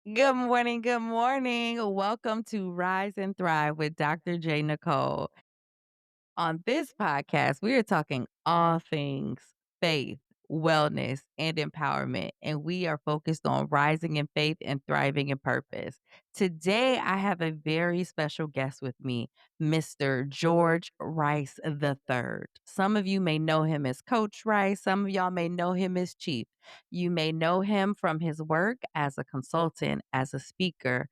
Good morning. Good morning. Welcome to Rise and Thrive with Dr. J. Nicole. On this podcast, we are talking all things faith, wellness, and empowerment. And we are focused on rising in faith and thriving in purpose. Today, I have a very special guest with me, Mr. George Rice III. Some of you may know him as Coach Rice, some of y'all may know him as Chief. You may know him from his work as a consultant, as a speaker.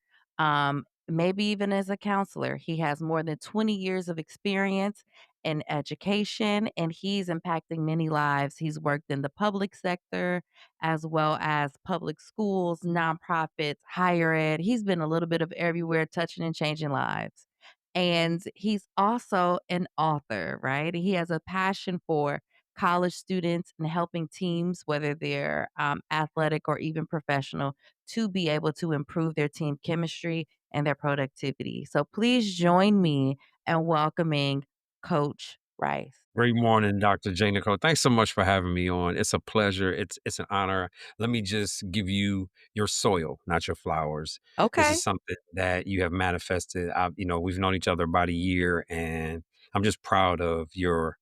Maybe even as a counselor. He has more than 20 years of experience in education, and he's impacting many lives. He's worked in the public sector as well as public schools, nonprofits, higher ed. He's been a little bit of everywhere, touching and changing lives. And he's also an author, right? He has a passion for college students and helping teams, whether they're athletic or even professional, to be able to improve their team chemistry and their productivity. So please join me in welcoming Coach Rice. Great morning, Dr. J. Nicole. Thanks so much for having me on. It's a pleasure. It's an honor. Let me just give you your soil, not your flowers. This is Okay. something that you have manifested. We've known each other about a year, and I'm just proud of your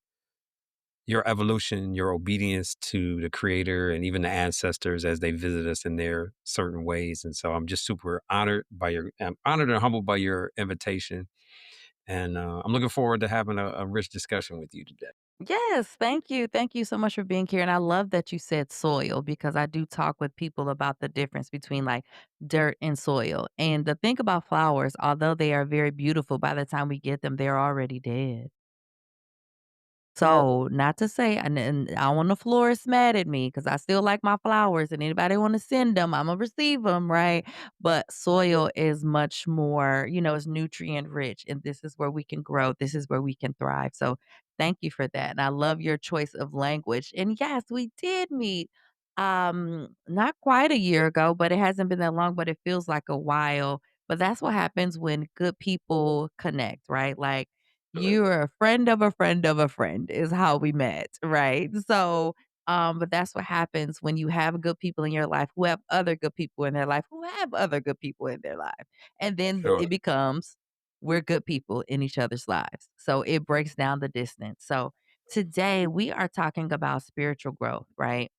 evolution, your obedience to the Creator, and even the ancestors as they visit us in their certain ways. And so I'm just super I'm honored and humbled by your invitation, and I'm looking forward to having a rich discussion with you today. Yes, thank you. Thank you so much for being here. And I love that you said soil because I do talk with people about the difference between like dirt and soil. And the thing about flowers, although they are very beautiful, by the time we get them, they're already dead. So, not to say and I don't want the florists mad at me because I still like my flowers, and anybody wanna send them, 'em, Imma receive them, right? But soil is much more, it's nutrient rich, and this is where we can grow, this is where we can thrive. So, thank you for that, and I love your choice of language. And yes, we did meet, not quite a year ago, but it hasn't been that long, but it feels like a while. But that's what happens when good people connect, right? Like, you're a friend of a friend of a friend is how we met, right? So, but that's what happens when you have good people in your life who have other good people in their life who have other good people in their life. And then Sure. it becomes we're good people in each other's lives. So it breaks down the distance. So today we are talking about spiritual growth, right?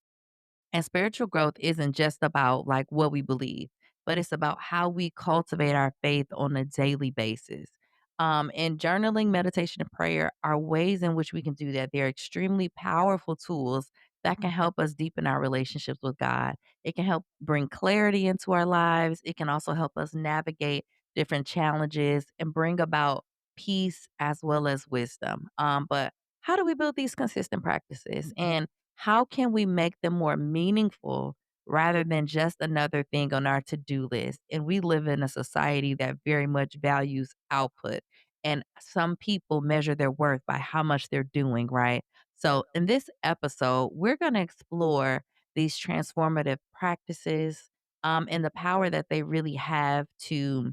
And spiritual growth isn't just about like what we believe, but it's about how we cultivate our faith on a daily basis. And journaling, meditation, and prayer are ways in which we can do that. They're extremely powerful tools that can help us deepen our relationships with God. It can help bring clarity into our lives. It can also help us navigate different challenges and bring about peace as well as wisdom. But how do we build these consistent practices? And how can we make them more meaningful rather than just another thing on our to-do list? And we live in a society that very much values output. And some people measure their worth by how much they're doing, right? So, in this episode, we're going to explore these transformative practices and the power that they really have to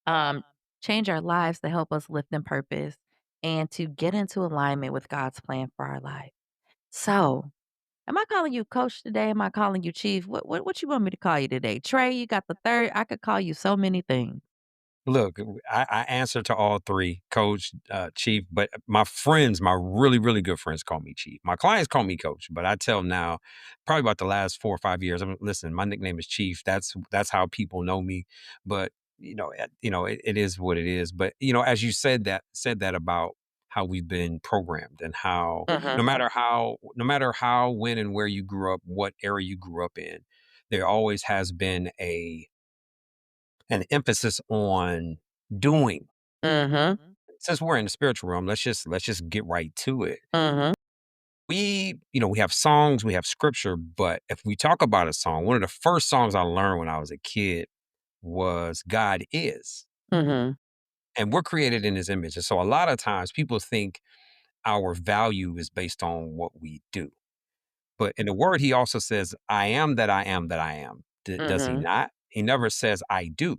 um, change our lives to help us live in purpose and to get into alignment with God's plan for our life. So, am I calling you coach today? Am I calling you chief? What you want me to call you today? Trey, you got the third. I could call you so many things. Look, I answer to all three, coach, chief, but my friends, my really, really good friends call me chief. My clients call me coach, but I tell them now, probably about the last 4 or 5 years, listen, my nickname is chief. That's how people know me. But it is what it is. But as you said that about how we've been programmed and how Mhm. no matter how, when, and where you grew up, what era you grew up in, there always has been an emphasis on doing. Mhm. Since we're in the spiritual realm, let's just get right to it. Mhm. We have songs, we have scripture, but if we talk about a song, one of the first songs I learned when I was a kid was God is. Mhm. And we're created in his image. And so a lot of times people think our value is based on what we do. But in the word, he also says, I am that I am that I am. Does he Mhm. not? He never says I do.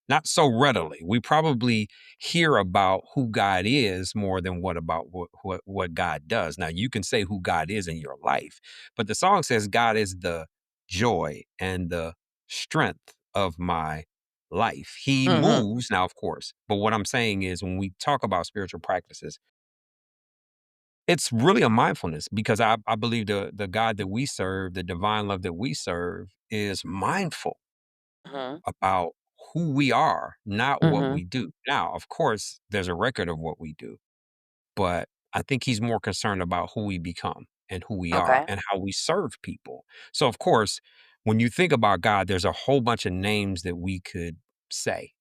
Not so readily. We probably hear about who God is more than what God does. Now you can say who God is in your life, but the song says God is the joy and the strength of my life. He Mhm. moves now, of course. But what I'm saying is when we talk about spiritual practices, it's really a mindfulness because I believe the God that we serve, the divine love that we serve is mindful Mhm. about who we are, not what Mhm. we do. Now, of course, there's a record of what we do, but I think he's more concerned about who we become and who we are Okay. and how we serve people. So, of course, when you think about God, there's a whole bunch of names that we could say.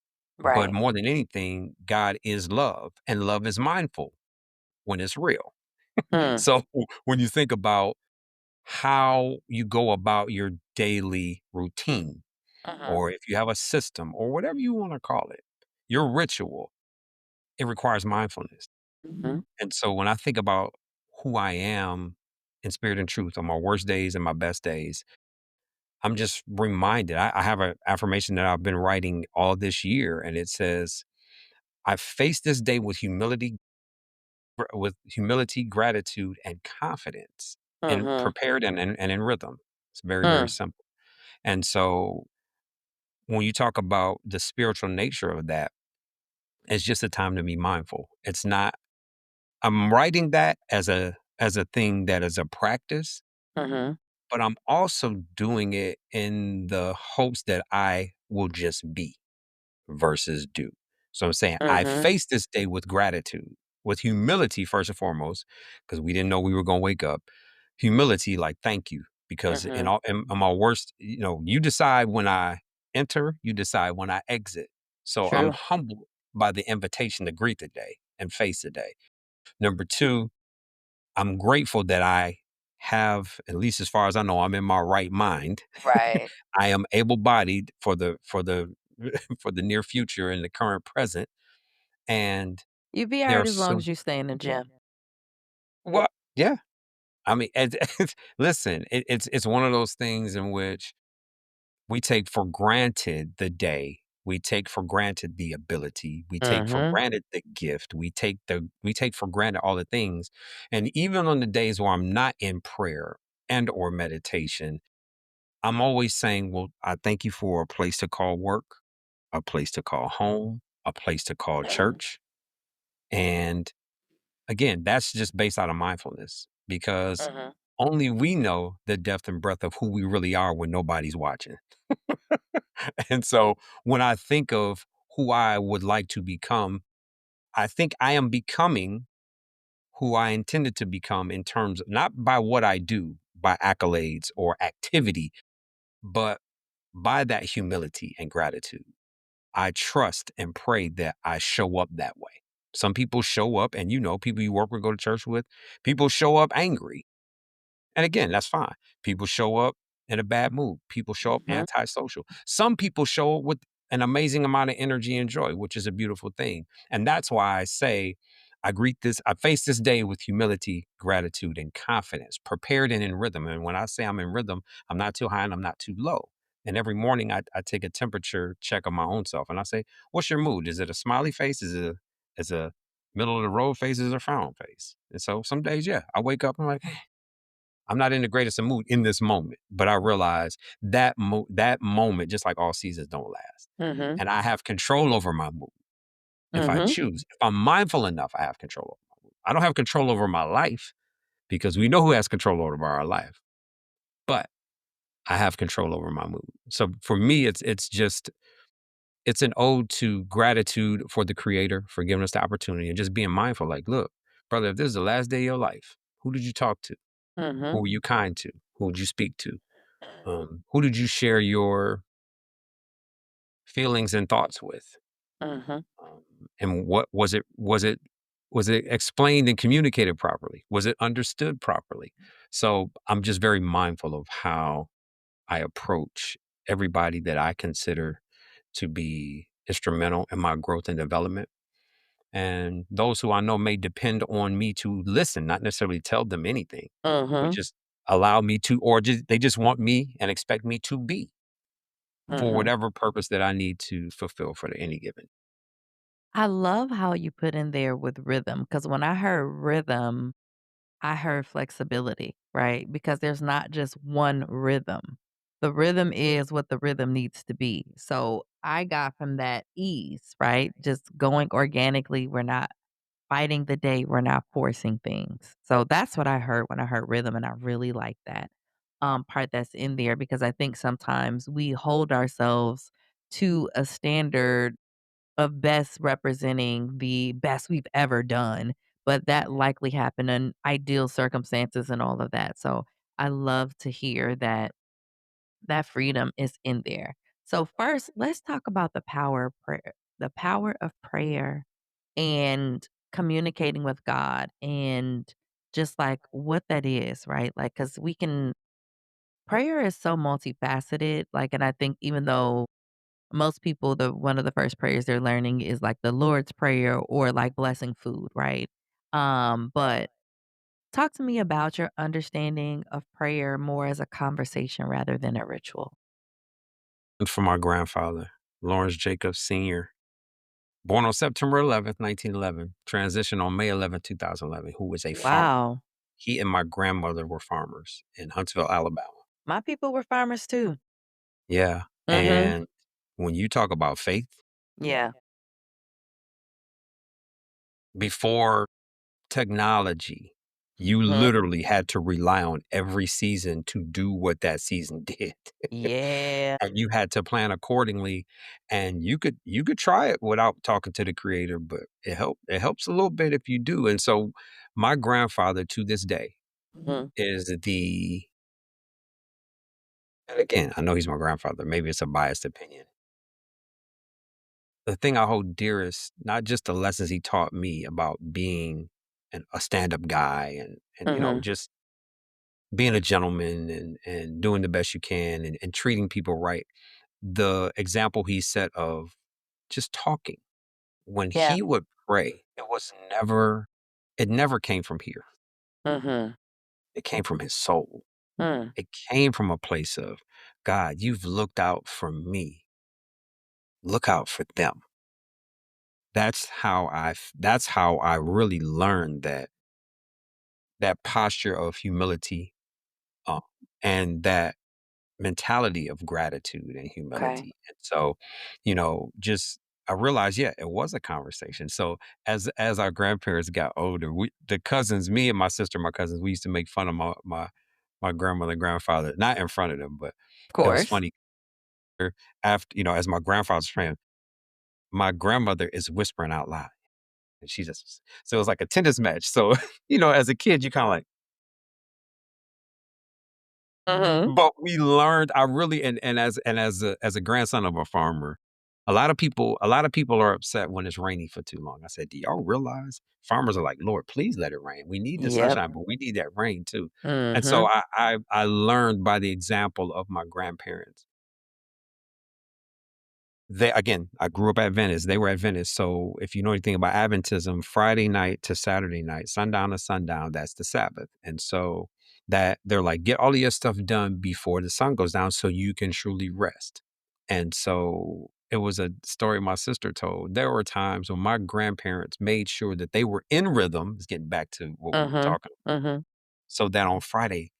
But Right. more than anything, God is love, and love is mindful when it's real. Mm. So, when you think about how you go about your daily routine, Mhm. or if you have a system, or whatever you want to call it, your ritual, it requires mindfulness. Mhm. And so when I think about who I am in spirit and truth on my worst days and my best days, I'm just reminded. I have an affirmation that I've been writing all this year, and it says, I face this day with humility, gratitude, and confidence, and Mhm. prepared and in rhythm. It's very, very Mm. simple. And so when you talk about the spiritual nature of that, it's just a time to be mindful. It's not I'm writing that as a thing that is a practice, Mhm. but I'm also doing it in the hopes that I will just be versus do. So I'm saying I Mhm. face this day with gratitude, with humility first and foremost, because we didn't know we were going to wake up. Humility, like thank you, because Mhm. in my worst, you decide when I enter, you decide when I exit. So I'm True. humbled by the invitation to greet the day and face the day. Number two, I'm grateful that I have, at least as far as I know, I'm in my right mind. Right. I am able-bodied for the for the near future and the current present. And You be there are alright as long some as you stay in the gym. well, yeah. I mean, listen, it's one of those things in which we take for granted the day. We take for granted the ability. We take for Mhm. granted the gift. We take for granted all the things. And even on the days where I'm not in prayer and or meditation, I'm always saying, well, I thank you for a place to call work, a place to call home, a place to call Mhm. church. And again, that's just based out of mindfulness because Mhm. only we know the depth and breadth of who we really are when nobody's watching. And so when I think of who I would like to become, I think I am becoming who I intended to become in terms of not by what I do, by accolades or activity, but by that humility and gratitude. I trust and pray that I show up that way. Some people show up, and people you work with, go to church with, people show up angry. And again, that's fine. People show up in a bad mood. People show up Mhm. antisocial. Some people show up with an amazing amount of energy and joy, which is a beautiful thing. And that's why I say, I face this day with humility, gratitude, and confidence, prepared and in rhythm. And when I say I'm in rhythm, I'm not too high and I'm not too low. And every morning I take a temperature check of my own self and I say, what's your mood? Is it a smiley face? Is it a middle of the road face? Is it a frown face? And so some days, yeah, I wake up and I'm like, I'm not in the greatest of mood in this moment, but I realize that moment, just like all seasons, don't last, Mhm. and I have control over my mood if I Mhm. choose. If I'm mindful enough, I have control over my mood. I don't have control over my life because we know who has control over our life, but I have control over my mood. So for me, it's an ode to gratitude for the Creator for giving us the opportunity and just being mindful. Like, look, brother, if this is the last day of your life, who did you talk to? Who Mhm. were you kind to? Who would you speak to? Who did you share your feelings and thoughts with? Mhm. Um, and what was it explained and communicated properly? Was it understood properly? So I'm just very mindful of how I approach everybody that I consider to be instrumental in my growth and development. And those who I know may depend on me to listen, not necessarily tell them anything, but Mhm. just allow me to, or they just want me and expect me to be for Mhm. whatever purpose that I need to fulfill for any given. I love how you put in there with rhythm, because when I heard rhythm, I heard flexibility, right? Because there's not just one rhythm. the rhythm is what the rhythm needs to be. So I got from that ease, right? Just going organically. We're not fighting the day, we're not forcing things. So that's what I heard when I heard rhythm, and I really like that part that's in there because I think sometimes we hold ourselves to a standard of best representing the best we've ever done, but that likely happened in ideal circumstances and all of that. So I love to hear that that freedom is in there. So first, let's talk about the power of prayer. The power of prayer and communicating with God and just like what that is, right? Like cuz we can prayer is so multifaceted like and I think even though most people the one of the first prayers they're learning is like the Lord's prayer or like blessing food, right? But talk to me about your understanding of prayer more as a conversation rather than a ritual. For my grandfather, Lawrence Jacobs Sr., born on September 11th, 1911, transitioned on May 11th, 2011, who was a farmer. Wow. He and my grandmother were farmers in Huntsville, Alabama. My people were farmers too. Yeah, Mhm. and when you talk about faith, Yeah. before technology, you Mhm. literally had to rely on every season to do what that season did. Yeah. And you had to plan accordingly, and you could try it without talking to the creator, but it helps a little bit if you do. And so my grandfather to this day Mhm. is the and again, I know he's my grandfather, maybe it's a biased opinion. The thing I hold dearest, not just the lessons he taught me about being a stand-up guy and Mhm. just being a gentleman and doing the best you can and treating people right. The example he set of just talking. When Yeah. he would pray, it never came from here. Mhm. It came from his soul. Mm. It came from a place of, God, you've looked out for me. Look out for them. That's how I really learned that posture of humility, um, and that mentality of gratitude and Okay. humility. And so, just I realized, yeah, it was a conversation. So as our grandparents got older, the cousins, me and my sister, my cousins, we used to make fun of my grandmother and grandfather, not in front of them, but Of it was course. funny. After, as my grandfather's friend, my grandmother is whispering out loud. And she just so it was like a tennis match. So, as a kid, you kind of like. Mhm. But we learned I really and as a grandson of a farmer, a lot of people are upset when it's rainy for too long. I said, "Do y'all realize farmers are like, Lord, please let it rain. We need the Yep. sunshine, but we need that rain too." And so Mhm. I learned by the example of my grandparents. I grew up at Venice. They were at Venice. So if you know anything about Adventism, Friday night to Saturday night, sundown to sundown, that's the Sabbath. And so that they're like, get all of your stuff done before the sun goes down so you can truly rest. And so it was a story my sister told. There were times when my grandparents made sure that they were in rhythm. It's getting back to what we were Mhm. talking Mhm. so that on Friday,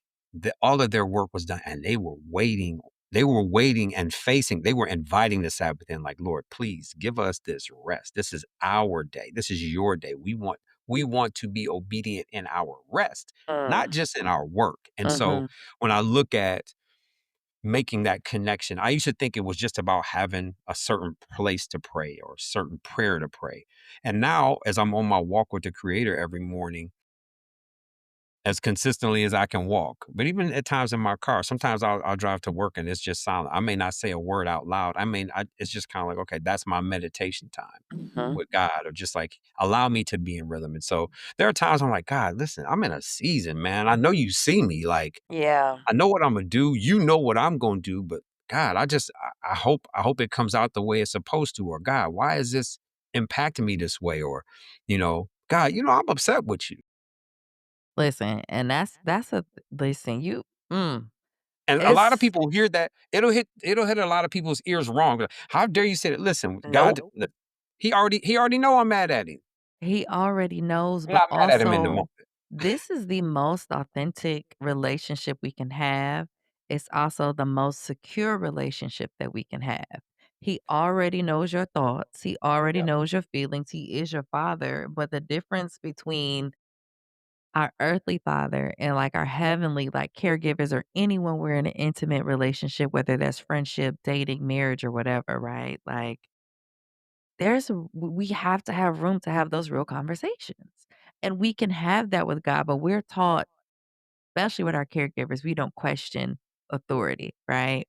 all of their work was done and they were waiting. They were waiting and they were inviting the Sabbath in, like, Lord, please give us this rest. This is our day. This is your day. We want to be obedient in our rest, not Mm. just in our work. And so Mhm. when I look at making that connection, I used to think it was just about having a certain place to pray or a certain prayer to pray. And now, as I'm on my walk with the Creator every morning, as consistently as I can walk. But even at times in my car, sometimes I'll drive to work and it's just silent. I may not say a word out loud. It's just kind of like, okay, that's my meditation time Mhm. with God, or just like allow me to be in rhythm. And so there are times I'm like, God, listen, I'm in a season, man. I know you see me. Like, Yeah. I know what I'm gonna do. You know what I'm gonna do. But God, I hope it comes out the way it's supposed to. Or God, why is this impacting me this way? Or, God, I'm upset with you. Listen, and that's a listen, you And a lot of it's people hear that, it'll hit a lot of people's ears wrong. But how dare you say that? Listen, God, nope. look, he already know I'm mad at him. He already knows, I'm but not mad at him in the also moment. this is the most authentic relationship we can have it's also the most secure relationship that we can have. He already knows your thoughts, he already Yep. knows your feelings, he is your father, but the difference between our earthly father and, like, our heavenly, like, caregivers or anyone we're in an intimate relationship, whether that's friendship, dating, marriage, or whatever, right? Like, we have to have room to have those real conversations, and we can have that with God, but we're taught, especially with our caregivers, we don't question authority, right?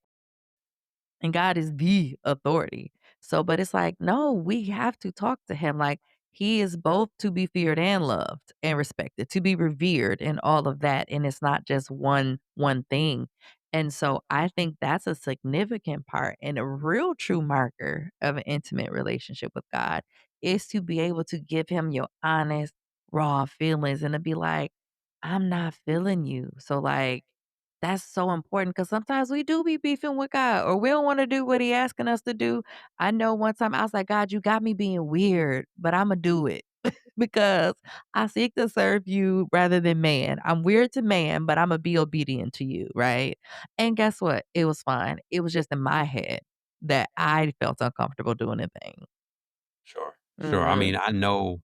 And God is the authority. So, but it's like, no, we have to talk to him like he is both to be feared and loved and respected, to be revered and all of that. And it's not just one thing. And so I think that's a significant part and a real true marker of an intimate relationship with God is to be able to give him your honest, raw feelings and to be like, I'm not feeling you. So like that's so important because sometimes we do be beefing with God or we don't wanna do what he asking us to do. I know one time I was like, "God, you got me being weird, but Imma do it because I seek to serve you rather than man. I'm weird to man, but Imma be obedient to you," right? And guess what? It was fine. It was just in my head that I felt uncomfortable doing a thing. Sure. Sure. I Mhm. mean, I know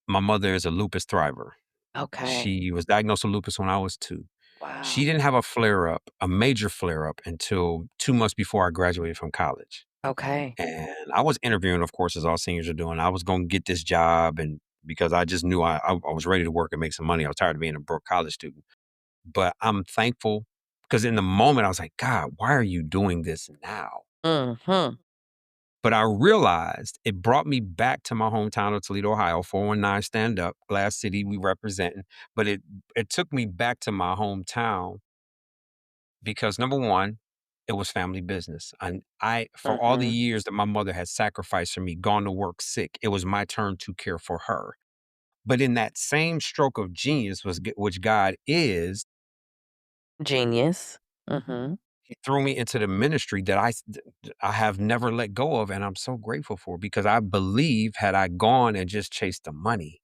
my mother is a lupus thriver. Okay. She was diagnosed with lupus when I was 2. Wow. She didn't have a flare up, a major flare up until 2 months before I graduated from college. Okay. And I was interviewing, of course, as all seniors are doing. I was gonna get this job and because I just knew I was ready to work and make some money. I was tired of being a broke college student. But I'm thankful because in the moment I was like, God, why are you doing this now? Mhm. But I realized it brought me back to my hometown of Toledo, Ohio, 419 stand up, Glass City, we representing. But it took me back to my hometown because number one, it was family business. And I for all the Mhm. years that my mother had sacrificed for me, gone to work sick, it was my turn to care for her. But in that same stroke of genius which God is, Genius. Mhm. he threw me into the ministry that I have never let go of, and I'm so grateful for because I believe had I gone and just chased the money,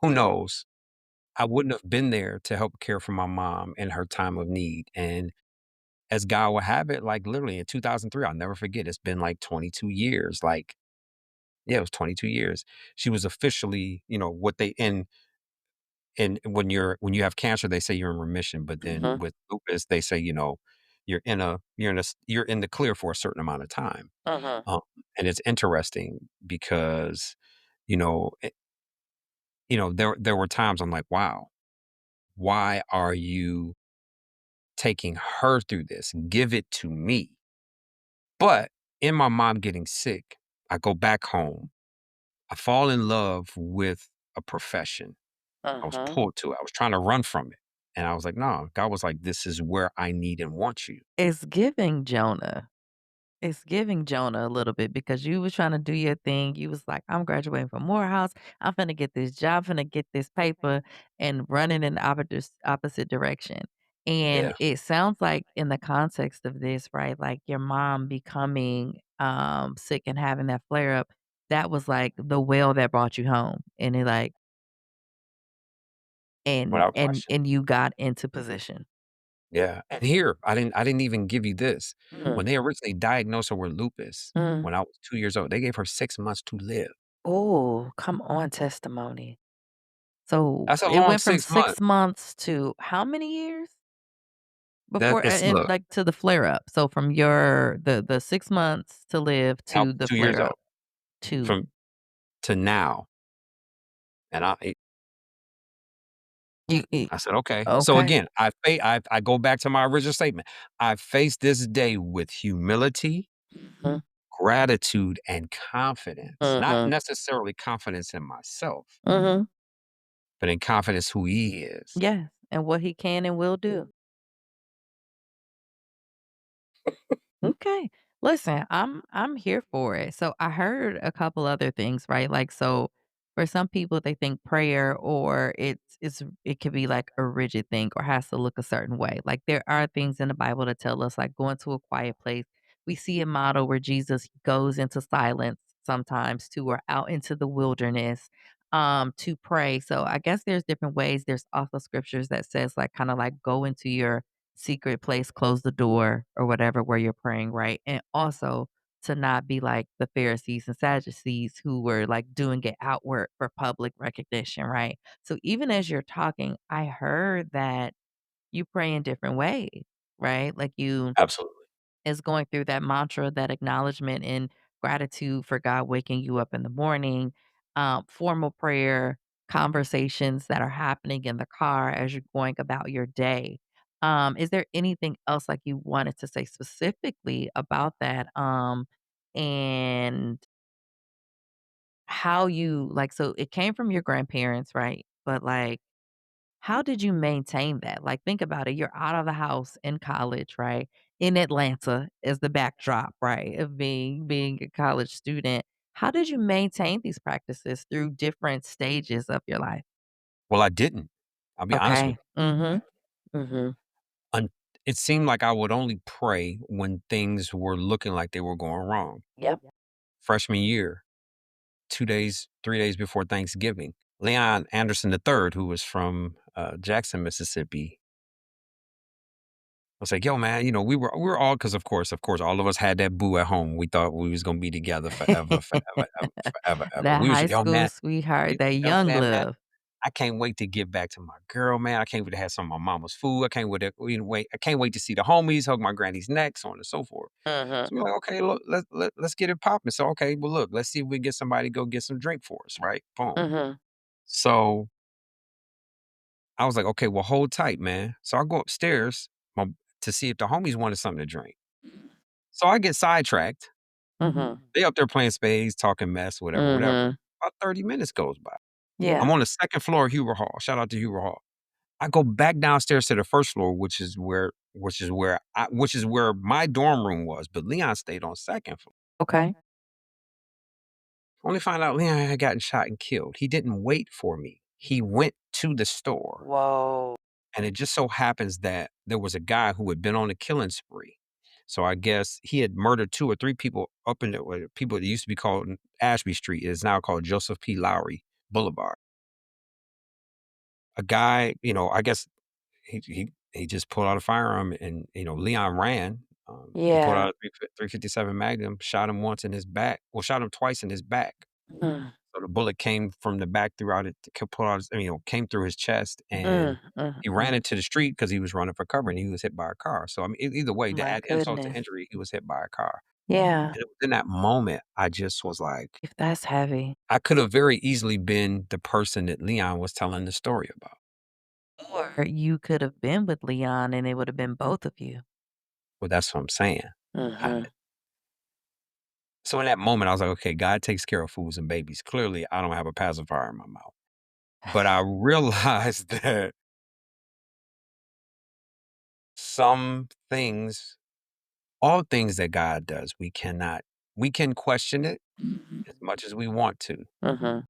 who knows? I wouldn't have been there to help care for my mom in her time of need. And as God will have it, like literally in 2003, I'll never forget. It's been like 22 years. Like, yeah, it was 22 years. She was officially, what they and when you have cancer, they say you're in remission, but then Mhm. with lupus, they say, you're in the clear for a certain amount of time. Mhm. Um, and it's interesting because, you know, it, there were times I'm like, wow, why are you taking her through this? Give it to me. But in my mom getting sick, I go back home. I fall in love with a profession. I was Mhm. pulled to it. I was trying to run from it. And I was like, no, God was like, this is where I need and want you. It's giving Jonah. It's giving Jonah a little bit because you was trying to do your thing. You was like, "I'm graduating from Morehouse. I'm finna get this job, finna get this paper," and running in the opposite direction. And Yeah. it sounds like in the context of this, right, like your mom becoming, sick and having that flare up, that was like the well that brought you home. And it like and Without and question. and you got into position. Yeah. And here, I didn't even give you this. Mm, When they originally diagnosed her with lupus, mm. when I was 2 years old, they gave her 6 months to live. Oh, come on, testimony. So, That's a it long went from 6 months. 6 months to how many years That before it's and, look, like, to the flare up? So, from your the 6 months to live I to was the 2 years flare old up to from to now. And you I said, okay. So okay. again, I go back to my original statement. I face this day with humility, Mhm, gratitude, and confidence. Not mhm, necessarily confidence in myself, mhm. but in confidence who he is. Yes, and what he can and will do. Okay. Listen, I'm here for it. So I heard a couple other things, right? Like so for some people they think prayer or it could be like a rigid thing or has to look a certain way. Like there are things in the Bible that tell us like going to a quiet place. We see a model where Jesus goes into silence sometimes too or out into the wilderness. to pray. So I guess there's different ways. There's also scriptures that says like kind of like go into your secret place, close the door or whatever where you're praying, right? And also to not be like the Pharisees and Sadducees who were like doing it outward for public recognition, right? So even as you're talking, I heard that you pray in different ways, right? Like you Absolutely. is going through that mantra, that acknowledgement and gratitude for God waking you up in the morning, formal prayer, conversations that are happening in the car as you're going about your day. Is there anything else like you wanted to say specifically about that? And how you like, so it came from your grandparents, right? But like, how did you maintain that? Like, think about it. You're out of the house in college, right? In Atlanta is the backdrop, right? Of being a college student. How did you maintain these practices through different stages of your life? Well, I didn't. I'll be honest with Okay. you. Mhm. Mhm. Un It seemed like I would only pray when things were looking like they were going wrong. Yep. Freshman year, 2 days, 3 days before Thanksgiving, Leon Anderson III, who was from, Jackson, Mississippi, was like, "Yo, man," we were all, because of course, all of us had that boo at home. We thought we was gonna be together forever, forever, ever, forever, ever. That We was high like, "Yo, school man, sweetheart, you that know, young man, love. I can't wait to get back to my girl, man. I can't wait to have some of my mama's food. I can't wait to wait. I can't wait to see the homies, hug my granny's neck, so on and so forth." Mhm. So we're like, "Okay, look, let's get it popping." So, okay, well, look, let's see if we can get somebody to go get some drink for us, right? Boom. Mhm. So I was like, "Okay, well, hold tight, man." So I go upstairs to see if the homies wanted something to drink. So I get sidetracked. Mhm. They up there playing spades, talking mess, whatever, whatever. Mhm. About 30 minutes goes by. I'm Yeah. on the second floor of Huber Hall. Shout out to Huber Hall. I go back downstairs to the first floor, which is where my dorm room was, but Leon stayed on second floor. Okay. Only find out Leon had gotten shot and killed. He didn't wait for me. He went to the store. Whoa. And it just so happens that there was a guy who had been on a killing spree. So I guess he had murdered 2 or 3 people up in the people that used to be called Ashby Street. It is now called Joseph P. Lowry Boulevard. A guy, I guess he just pulled out a firearm, and, Leon ran. He pulled Yeah. out a 357 Magnum, shot him once in his back. Well, shot him twice in his back. Mm. So the bullet came from the back throughout it, pulled out came through his chest, Mm. and Mm. he ran Mm. into the street because he was running for cover, and he was hit by a car. So, I mean, either way, to My add insult to goodness. injury, he was hit by a car. Yeah. And in that moment, I just was like, If that's heavy. I could have very easily been the person that Leon was telling the story about. Or you could have been with Leon and it would have been both of you. Well, that's what I'm saying. I, Mhm. so in that moment, I was like, okay, God takes care of fools and babies. Clearly, I don't have a pacifier in my mouth. But I realized that some things, all things that God does, we can question it as much as we want to. Mhm.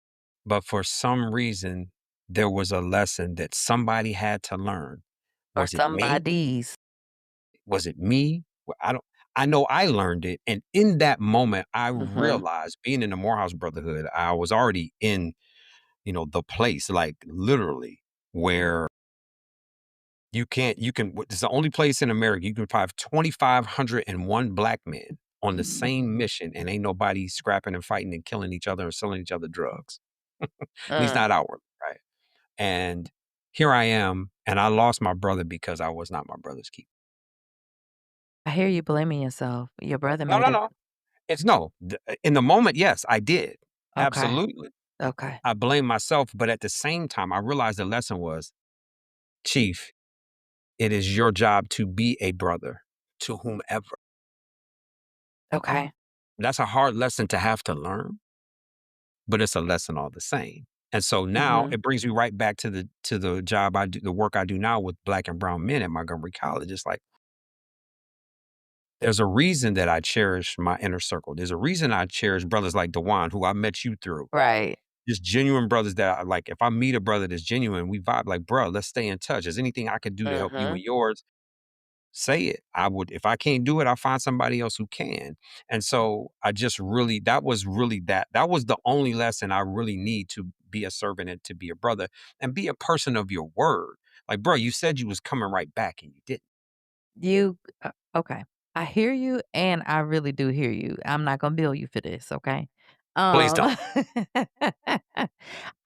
But for some reason, there was a lesson that somebody had to learn. Or Was it me? somebody's. Was it me? Well, I know I learned it. And in that moment, I Mhm. realized, being in the Morehouse Brotherhood, I was already in, the place, like literally, where it's the only place in America you can find 2,501 black men on the same mission, and ain't nobody scrapping and fighting and killing each other and selling each other drugs. At least Mm. not outwardly, right? And here I am, and I lost my brother because I was not my brother's keeper. I hear you blaming yourself. Your brother No, made no, it. no. It's no. In the moment, yes, I did. Okay. Absolutely. Okay. I blame myself, but at the same time, I realized the lesson was, Chief, it is your job to be a brother to whomever. Okay. That's a hard lesson to have to learn, but it's a lesson all the same. And so now Mhm. it brings me right back to the job I do, the work I do now with black and brown men at Montgomery College. It's like, there's a reason that I cherish my inner circle. There's a reason I cherish brothers like Dewan, who I met you through. Right. Just genuine brothers that I like. If I meet a brother that's genuine, we vibe like, bro, let's stay in touch. Is anything I could do to help you and Mhm. yours? Say it. I would, if I can't do it, I'll find somebody else who can. And so I just really, that was really that. That was the only lesson I really need to be a servant and to be a brother and be a person of your word. Like, bro, you said you was coming right back and you didn't. You okay. I hear you, and I really do hear you. I'm not gonna bill you for this, okay? Please Um, don't.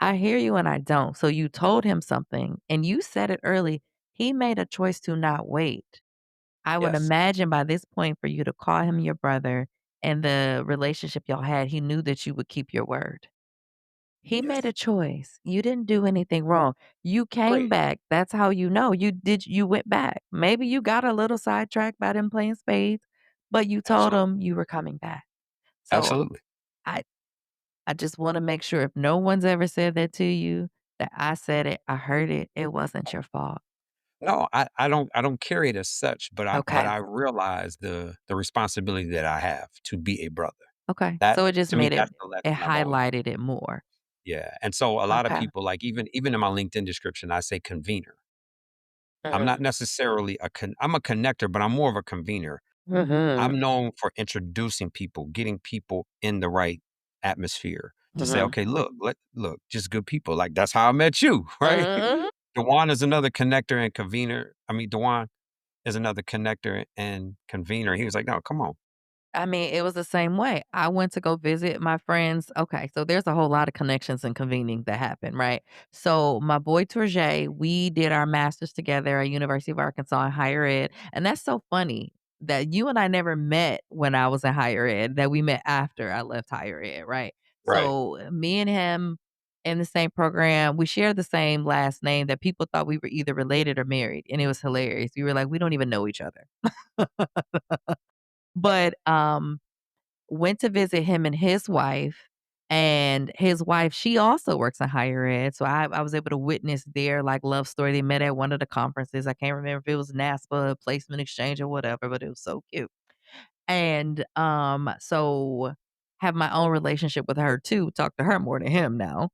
I hear you and I don't. So you told him something, and you said it early. He made a choice to not wait. I would Yes. imagine by this point for you to call him your brother and the relationship y'all had, he knew that you would keep your word. He made a Yes. choice. You didn't do anything wrong. You came Great. back. That's how you know. You went back. Maybe you got a little sidetracked by them playing spades, but you told Absolutely. them you were coming back. So Absolutely. I I just want to make sure if no one's ever said that to you, that I said it, I heard it, it wasn't your fault. No, I don't carry it as such, but Okay. I realize the responsibility that I have to be a brother. Okay. That So it just to me, made it that's the it lesson I've always learned. highlighted it more. Yeah, and so a lot of Okay. people, like, even in my LinkedIn description, I say convener. I'm not Mhm. necessarily I'm a connector, but I'm more of a convener. Mhm. I'm known for introducing people, getting people in the right atmosphere to say, Mhm. "Okay, look, just good people." Like, that's how I met you, right? Mhm. Dewan is another connector and convener. I mean, Dewan is another connector and convener. He was like, "No, come on." I mean, it was the same way. I went to go visit my friends. Okay, so there's a whole lot of connections and convening that happen, right? So my boy Tourget, we did our masters together at University of Arkansas in higher ed, and that's so funny that you and I never met when I was in higher ed. That we met after I left higher ed, right? Right. So me and him in the same program, we shared the same last name. That people thought we were either related or married, and it was hilarious. We were like, we don't even know each other, but went to visit him and his wife, she also works in higher ed, so I was able to witness their, like, love story. They met at one of the conferences. I can't remember if it was NASPA, placement exchange, or whatever, but it was so cute. And, so have my own relationship with her too, talk to her more than him now,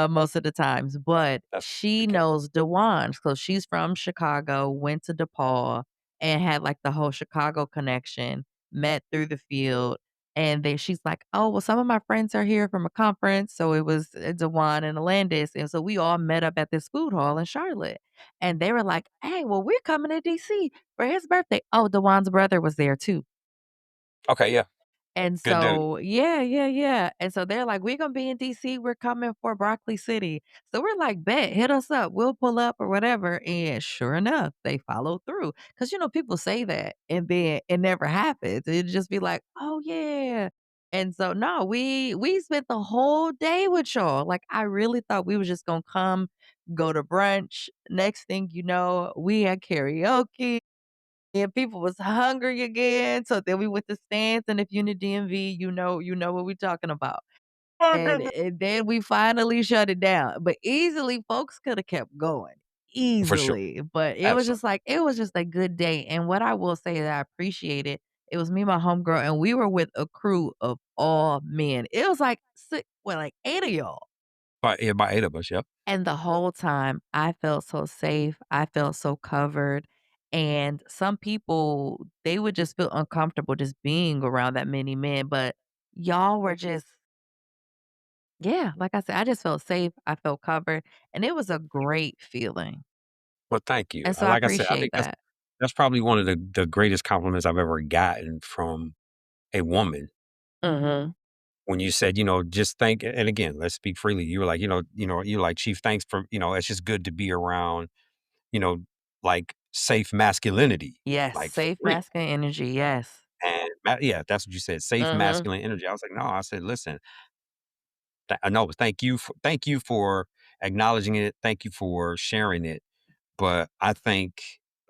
most of the times, but That's she okay. knows Dewan, so she's from Chicago, went to DePaul, and had, like, the whole Chicago connection, met through the field, and then she's like, "Oh, well, some of my friends are here from a conference," so it was, Dewan and Alandis, and so we all met up at this food hall in Charlotte, and they were like, "Hey, well, we're coming to DC for his birthday." Oh, Dewan's brother was there too. Okay, yeah. And Good dude. so yeah, yeah, yeah, and so they're like, "We're gonna be in DC, we're coming for Broccoli City." So we're like, "Bet, hit us up, we'll pull up or whatever," and sure enough, they follow through. Cause you know, people say that, and then it never happens. It'd just be like, "Oh, yeah." And so, no, we spent the whole day with y'all. Like, I really thought we was just gonna come, go to brunch. Next thing you know, we had karaoke. And people was hungry again, so then we went to Stance, and if you're in the DMV, you know what we talking about. Oh, And goodness. and then we finally shut it down, but easily folks coulda kept going, For sure. easily, but Absolutely. it was just a good day, and what I will say that I appreciated, it was me and my homegirl, and we were with a crew of all men. It was like like 8 of y'all. By 8 of us, yep. And the whole time, I felt so safe, I felt so covered, and some people, they would just feel uncomfortable just being around that many men, but y'all were just yeah, like I said, I just felt safe, I felt covered, and it was a great feeling, Well, thank you. and so I Like I said, I appreciate think that. that's probably one of the greatest compliments I've ever gotten from a woman Mhm. when you said, "Just think," and again, let's speak freely. You were like, you're like, "Chief, thanks for," it's just good to be around, you know, like, safe masculinity, Yes, like, for safe real. masculine energy, yes. And yeah, that's what you said, safe Mhm, masculine energy. I was like, "No," I said, "Listen, no, thank you for acknowledging it. Thank you for sharing it. But I thank,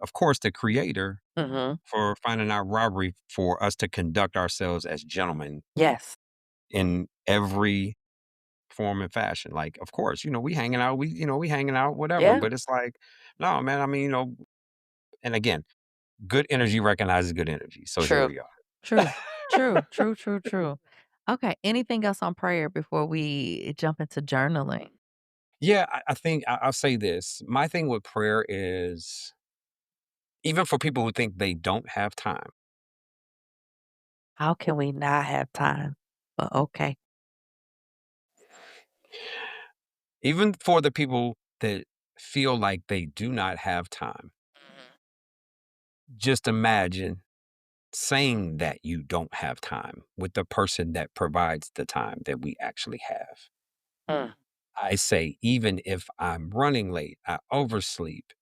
of course, the creator mhm. for finding out robbery for us to conduct ourselves as gentlemen Yes. in every form and fashion. Like, of course, we hanging out, whatever. Yeah. But it's like, no, man, I mean, and again, good energy recognizes good energy. So here True. we are. True. True, true, true, true. Okay, anything else on prayer before we jump into journaling? Yeah, I think I'll say this. My thing with prayer is even for people who think they don't have time, How can we not have time? But okay. Even for the people that feel like they do not have time, Mhm. just imagine saying that you don't have time with the person that provides the time that we actually have. Mm. I say, even if I'm running late, I oversleep,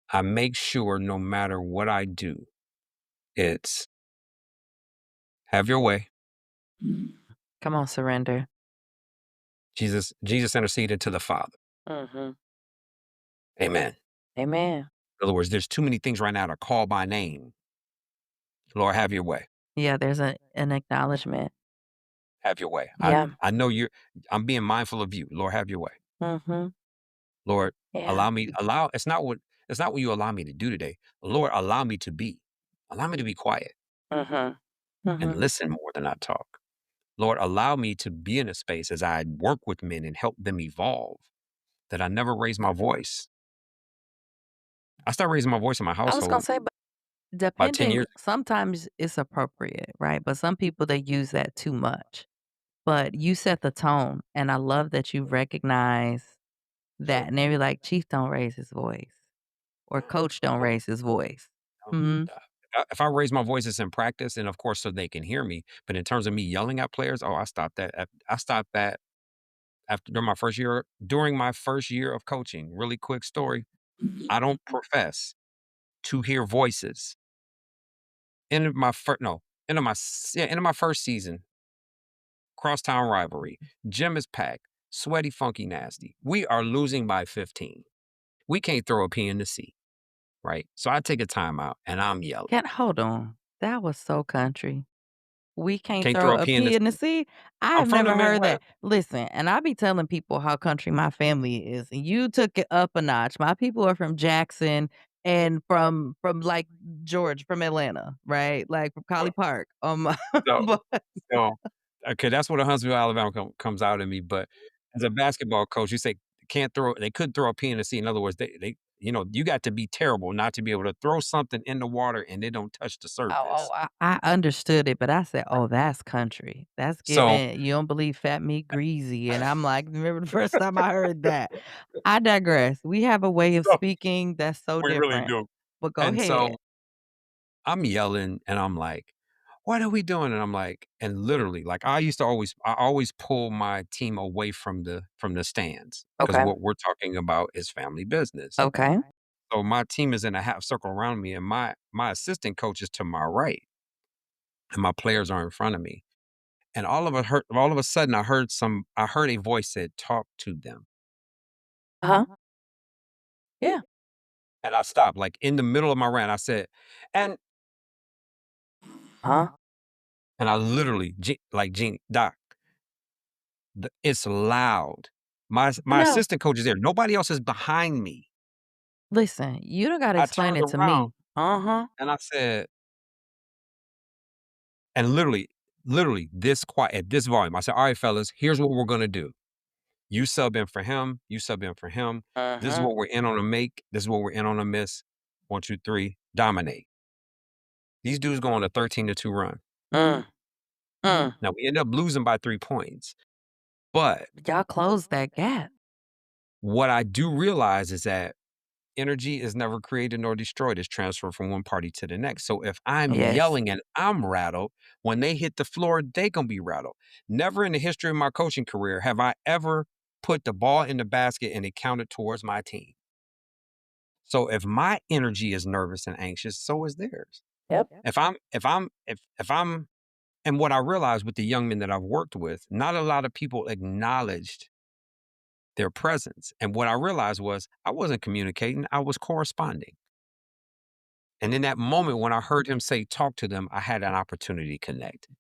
I make sure no matter what I do, it's have your way. Come on, surrender. Jesus interceded to the Father. Mhm. Amen. Amen. In other words, there's too many things right now to call by name. Lord, have your way. Yeah, there's an acknowledgement. Have your way. Yeah. I know I'm being mindful of you. Lord, have your way. Mhm. Lord, Yeah. allow it's not what you allow me to do today. Lord, allow me to be. Allow me to be quiet Mhm. and Mhm. listen more than I talk. Lord, allow me to be in a space as I work with men and help them evolve that I never raise my voice. I started raising my voice in my I was gonna household say, but about 10 depending, years. sometimes it's appropriate, right? But some people, they use that too much. But you set the tone, and I love that you recognize that, and they be like, "Chief don't raise his voice," or "Coach don't No, raise his voice." no. Mhm. If I raise my voice, it's in practice, and of course, so they can hear me. But in terms of me yelling at players, oh, I stopped that. I stopped that after during my first year of coaching. Really quick story. I don't profess to hear voices. End of my first no, end of my first season, crosstown rivalry. Gym is packed, sweaty, funky, nasty. We are losing by 15. We can't throw a pee in the sea, right? So I take a timeout and I'm yelling. Can't hold on. That was so country. We can't Can't throw throw a a pee in the pea in the sea. sea? I I'm have from the never heard that. Midwest. Listen, and I be telling people how country my family is, and you took it up a notch. My people are from Jackson and from, like, George from Atlanta, right? Like, from Colley Park, So but so, okay, that's where the Huntsville, Alabama comes out in me, but as a basketball coach, you say they couldn't throw a pea in the sea. In other words, you got to be terrible not to be able to throw something in the water and it don't touch the oh, surface. I understood it, but I said, "Oh, that's country. That's So, giving you don't believe fat meat greasy," and I'm like, remember the first time I heard that. I digress. We have a way of so speaking that's so we really different, do. but go And ahead. so I'm yelling and I'm like, "What are we doing?" And I'm like, and literally, like I always pull my team away from the stands because Okay. what we're talking about is family business. Okay. So my team is in a half circle around me, and my assistant coach is to my right, and my players are in front of me. And all of a sudden, I heard a voice said, "Talk to them," Uh-huh. Yeah. and I stopped, like in the middle of my rant. I said, "And Huh? I literally, like Gene, Doc, it's loud. My No. assistant coach is there. Nobody else is behind me. Listen, you don't gotta I explain turned it to around me. Uh-huh. and I said, and literally this quiet at this volume. I said, "All right, fellas, here's what we're gonna do. You sub in for him. You sub in for him. This is Mhm. what we're in on a make. This is what we're in on a miss. One, two, three, dominate." These dudes go on a 13-2 run. Mm. Mm. Now we end up losing by 3 points. But Y'all closed that gap. what I do realize is that energy is never created nor destroyed. It's transferred from one party to the next. So if I'm Yes. yelling and I'm rattled, when they hit the floor, they gonna be rattled. Never in the history of my coaching career have I ever put the ball in the basket and it counted towards my team. So if my energy is nervous and anxious, so is theirs. Yep. If I'm and what I realized with the young men that I've worked with, not a lot of people acknowledged their presence. And what I realized was I wasn't communicating, I was corresponding. And in that moment when I heard him say talk to them, I had an opportunity to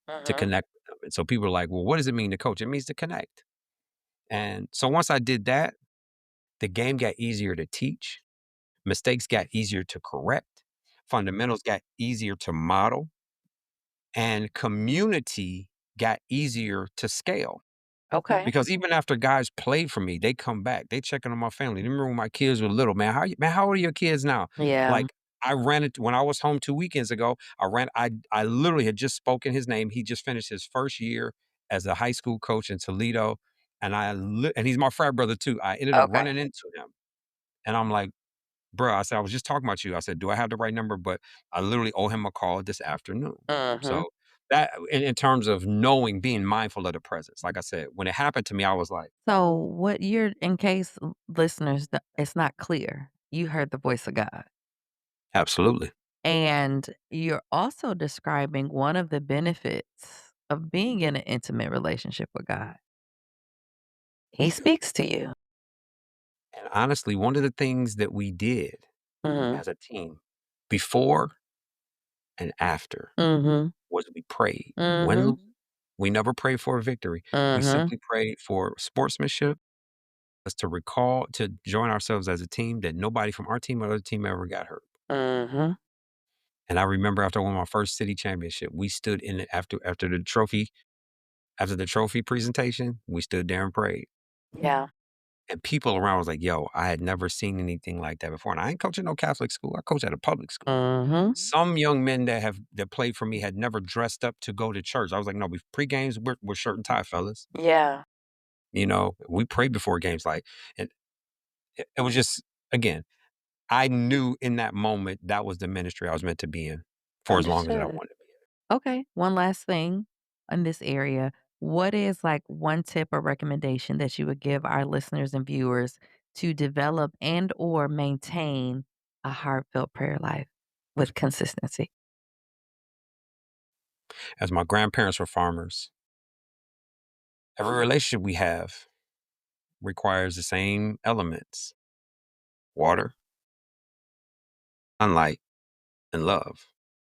Mhm. connect with them. And so people are like, well, what does it mean to coach? It means to connect. And so once I did that, the game got easier to teach, mistakes got easier to correct, fundamentals got easier to model, and community got easier to scale. Okay. Because even after guys played for me, they come back. They checking on my family. They remember when my kids were little, man. How old are your kids now? Yeah. Like I ran it when I was home 2 weekends ago. I literally had just spoken his name. He just finished his first year as a high school coach in Toledo. and he's my frat brother too. I ended up Okay. running into him, and I'm like, "Bro," I said, "I was just talking about you." I said, "Do I have the right number?" But I literally owe him a call this afternoon. Mhm. So that in terms of knowing, being mindful of the presence, like I said, when it happened to me, I was like, So, what you're in case listeners, it's not clear, you heard the voice of God. "Absolutely." And you're also describing one of the benefits of being in an intimate relationship with God. He speaks to you. And honestly, one of the things that we did Mhm. as a team before and after Mhm. was we prayed. When Mhm. we never prayed for a victory, we Mhm. simply prayed for sportsmanship, us to recall to join ourselves as a team that nobody from our team or other team ever got hurt. Mhm. And I remember after I won my first city championship, we stood in it after the trophy presentation, we stood there and prayed. Yeah. And people around was like, yo, I had never seen anything like that before. And I ain't coaching no Catholic school. I coach at a public school. Mhm. Some young men that played for me had never dressed up to go to church. I was like, no, we pre-games, we're shirt and tie, fellas. Yeah. We prayed before games. Like, and it was just, again, I knew in that moment that was the ministry I was meant to be in for as long as I Understood. wanted to be. Okay. One last thing in this area. What is like one tip or recommendation that you would give our listeners and viewers to develop and or maintain a heartfelt prayer life with consistency? As my grandparents were farmers, every relationship we have requires the same elements: water, sunlight, and love.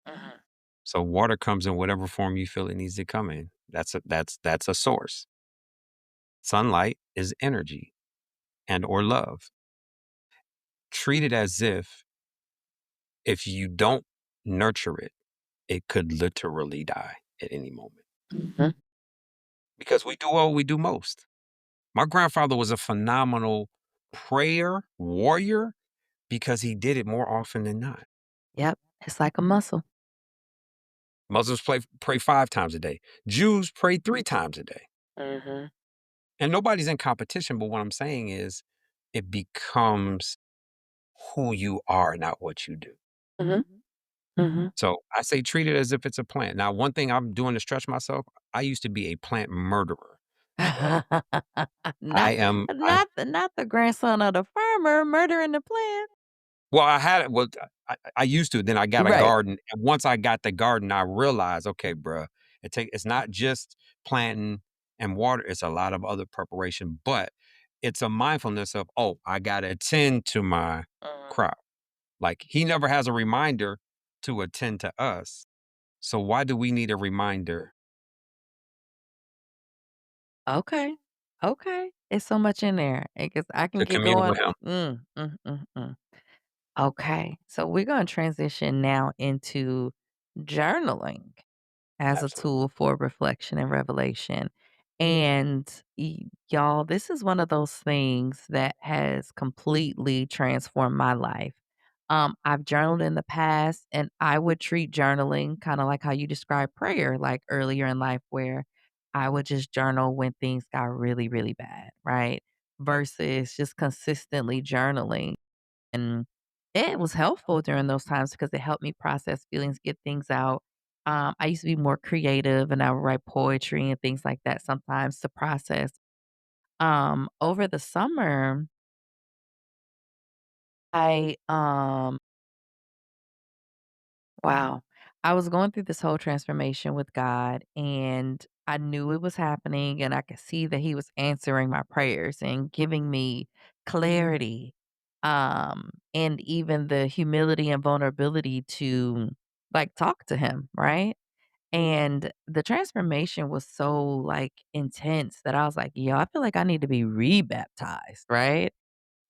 Mhm. So water comes in whatever form you feel it needs to come in. That's a source. Sunlight is energy and or love. Treat it as if you don't nurture it, it could literally die at any moment. Mhm. Because we do what we do most. My grandfather was a phenomenal prayer warrior because he did it more often than not. Yep. It's like a muscle. Muslims pray 5 times a day. Jews pray 3 times a day. Mhm. And nobody's in competition, but what I'm saying is it becomes who you are, not what you do. Mhm. Mhm. So I say treat it as if it's a plant. Now, one thing I'm doing to stretch myself, I used to be a plant murderer. Not I am not the grandson of the farmer murdering the plant. well, I had it. Well, I used to. Then I got a Right. garden, and once I got the garden, I realized, okay, bruh, it's not just planting and water. It's a lot of other preparation, but it's a mindfulness of, oh, I gotta attend to my Mhm. crop. Like he never has a reminder to attend to us. So why do we need a reminder Okay. Okay. It's so much in there. Because I can to get commune going. with him? Okay. So we're gonna transition now into journaling as a Absolutely. tool for reflection and revelation. And y'all, this is one of those things that has completely transformed my life. I've journaled in the past, and I would treat journaling kind of like how you described prayer, like earlier in life, where I would just journal when things got really, really bad, right? Versus just consistently journaling. And it was helpful during those times because it helped me process feelings, get things out. I used to be more creative and I would write poetry and things like that sometimes to process. Over the summer, I wow. I was going through this whole transformation with God and I knew it was happening and I could see that he was answering my prayers and giving me clarity and even the humility and vulnerability to like talk to him, right? And the transformation was so like intense that I was like, "Yo, I feel like I need to be rebaptized," right?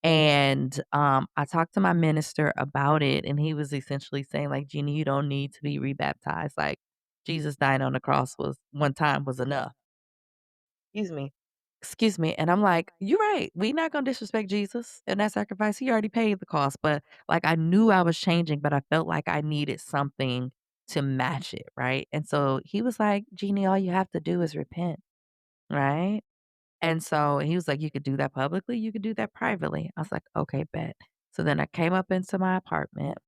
And, I talked to my minister about it, and he was essentially saying, like, "Jeannie, you don't need to be rebaptized, like, Jesus dying on the cross was one time was enough." Excuse me. Excuse me, and I'm like, "You're right, we not gonna disrespect Jesus and that sacrifice, he already paid the cost," but, like, I knew I was changing, but I felt like I needed something to match it, right? And so he was like, "Jeannie, all you have to do is repent," right? And so he was like, "You could do that publicly, you could do that privately." I was like, "Okay, bet." So then I came up into my apartment.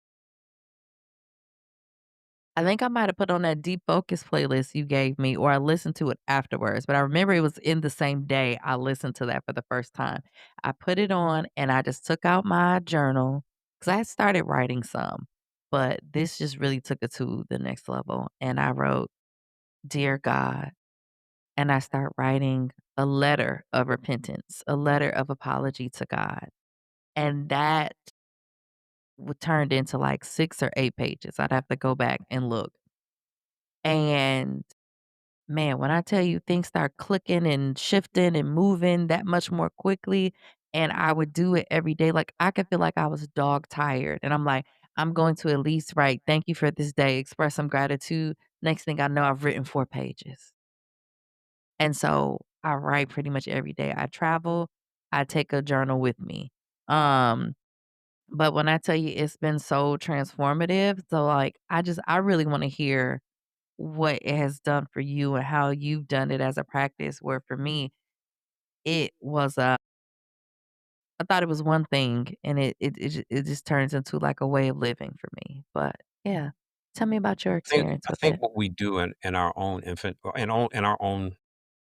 I think I might have put on that Deep Focus playlist you gave me, or I listened to it afterwards, but I remember it was in the same day I listened to that for the first time. I put it on and I just took out my journal because I had started writing some, but this just really took it to the next level. And I wrote, "Dear God," and I start writing a letter of repentance, a letter of apology to God. And that turned into like 6 or 8 pages. I'd have to go back and look. And man, when I tell you things start clicking and shifting and moving that much more quickly, and I would do it every day, like, I could feel like I was dog tired, and I'm like, "I'm going to at least write, 'Thank you for this day,' express some gratitude." Next thing I know, I've written 4 pages. And so, I write pretty much every day. I travel, I take a journal with me. Um, but when I tell you it's been so transformative, so, like, I really wanna hear what it has done for you and how you've done it as a practice, where for me, it was, I thought it was one thing and it just turns into like a way of living for me, but yeah. Tell me about your experience I with think it. what we do in our own infant in our own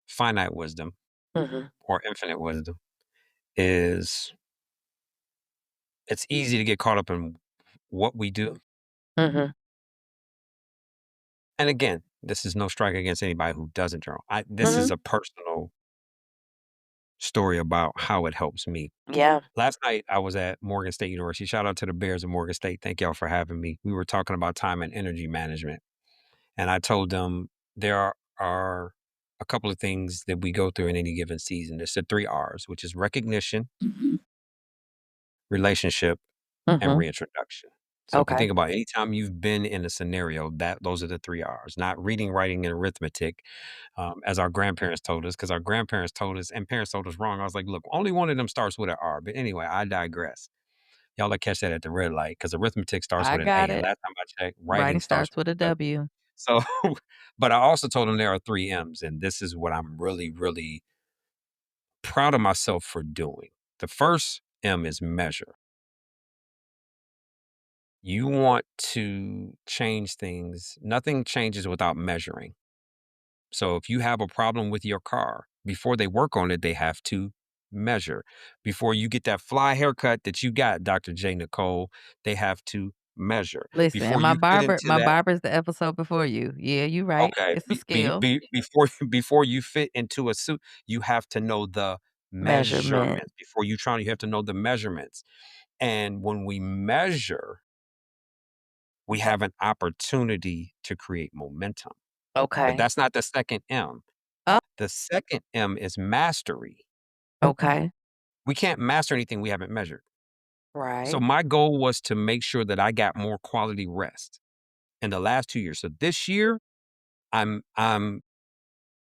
finite wisdom Mhm, or infinite wisdom is it's easy to get caught up in what we do. mhm, And again, this is no strike against anybody who doesn't journal. This is mhm. a personal story about how it helps me. Yeah. Last night I was at Morgan State University. Shout out to the Bears of Morgan State. Thank y'all for having me. We were talking about time and energy management. And I told them there are a couple of things that we go through in any given season. It's the 3 R's, which is recognition, Mhm. relationship, and Mhm. reintroduction. So if you Okay. think about any time you've been in a scenario, that those are the 3 R's, not reading, writing, and arithmetic, as our grandparents told us, because our grandparents told us and parents told us wrong. I was like, look, only one of them starts with an R. But anyway, I digress. Y'all will catch that at the red light because arithmetic starts I with an A. got And it. last time I checked, writing Writing starts starts with with a a W. W. So, but I also told them there are 3 M's. And this is what I'm really, really proud of myself for doing. The first M is measure. You want to change things. Nothing changes without measuring. So if you have a problem with your car, before they work on it, they have to measure. Before you get that fly haircut that you got, Dr. J. Nicole, they have to measure. Listen, Before you fit into my that, barber's the episode before you. Yeah, you right. okay, It's a skill. before you fit into a suit, you have to know the Measurement. measurements. Before you try, you have to know the measurements. And when we measure, we have an opportunity to create momentum. But Okay. that's not the second M. Oh, The second M is mastery. okay. We can't master anything we haven't measured. So Right. my goal was to make sure that I got more quality rest in the last 2 years. So this year, I'm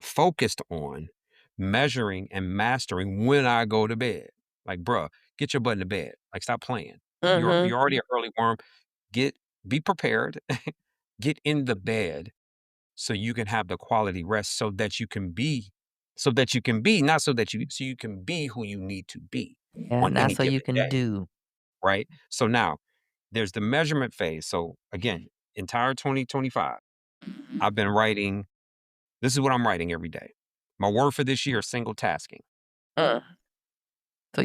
focused on measuring and mastering when I go to bed. Like, bruh, get your butt in the bed. Like, stop playing. Mhm. You're already an early worm. Get be prepared. Get in the bed so you can have the quality rest not so you can be who you need to be Yeah, on not any so you given can day, do. right? So now there's the measurement phase. So again, entire 2025, Mhm. I've been writing. This is what I'm writing every day. My word for this year is single tasking. Uh. So,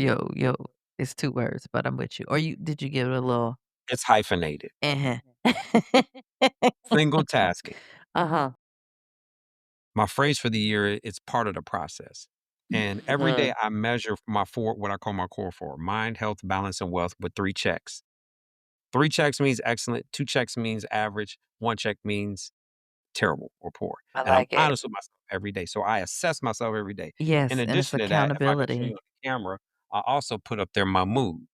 it's 2 words, but I'm with you. Or did you give it a little It's hyphenated. uh-huh. Single tasking. Uh-huh. My phrase for the year, it's part of the process. And every day Mhm. I measure what I call my core four: mind, health, balance, and wealth with 3 checks. 3 checks means excellent, 2 checks means average, 1 check means terrible or poor. I And I'm like it. honest with myself every day. So I assess myself every day. In Yes, and it's addition to that, if I can show you accountability. on the camera, I also put up there my mood.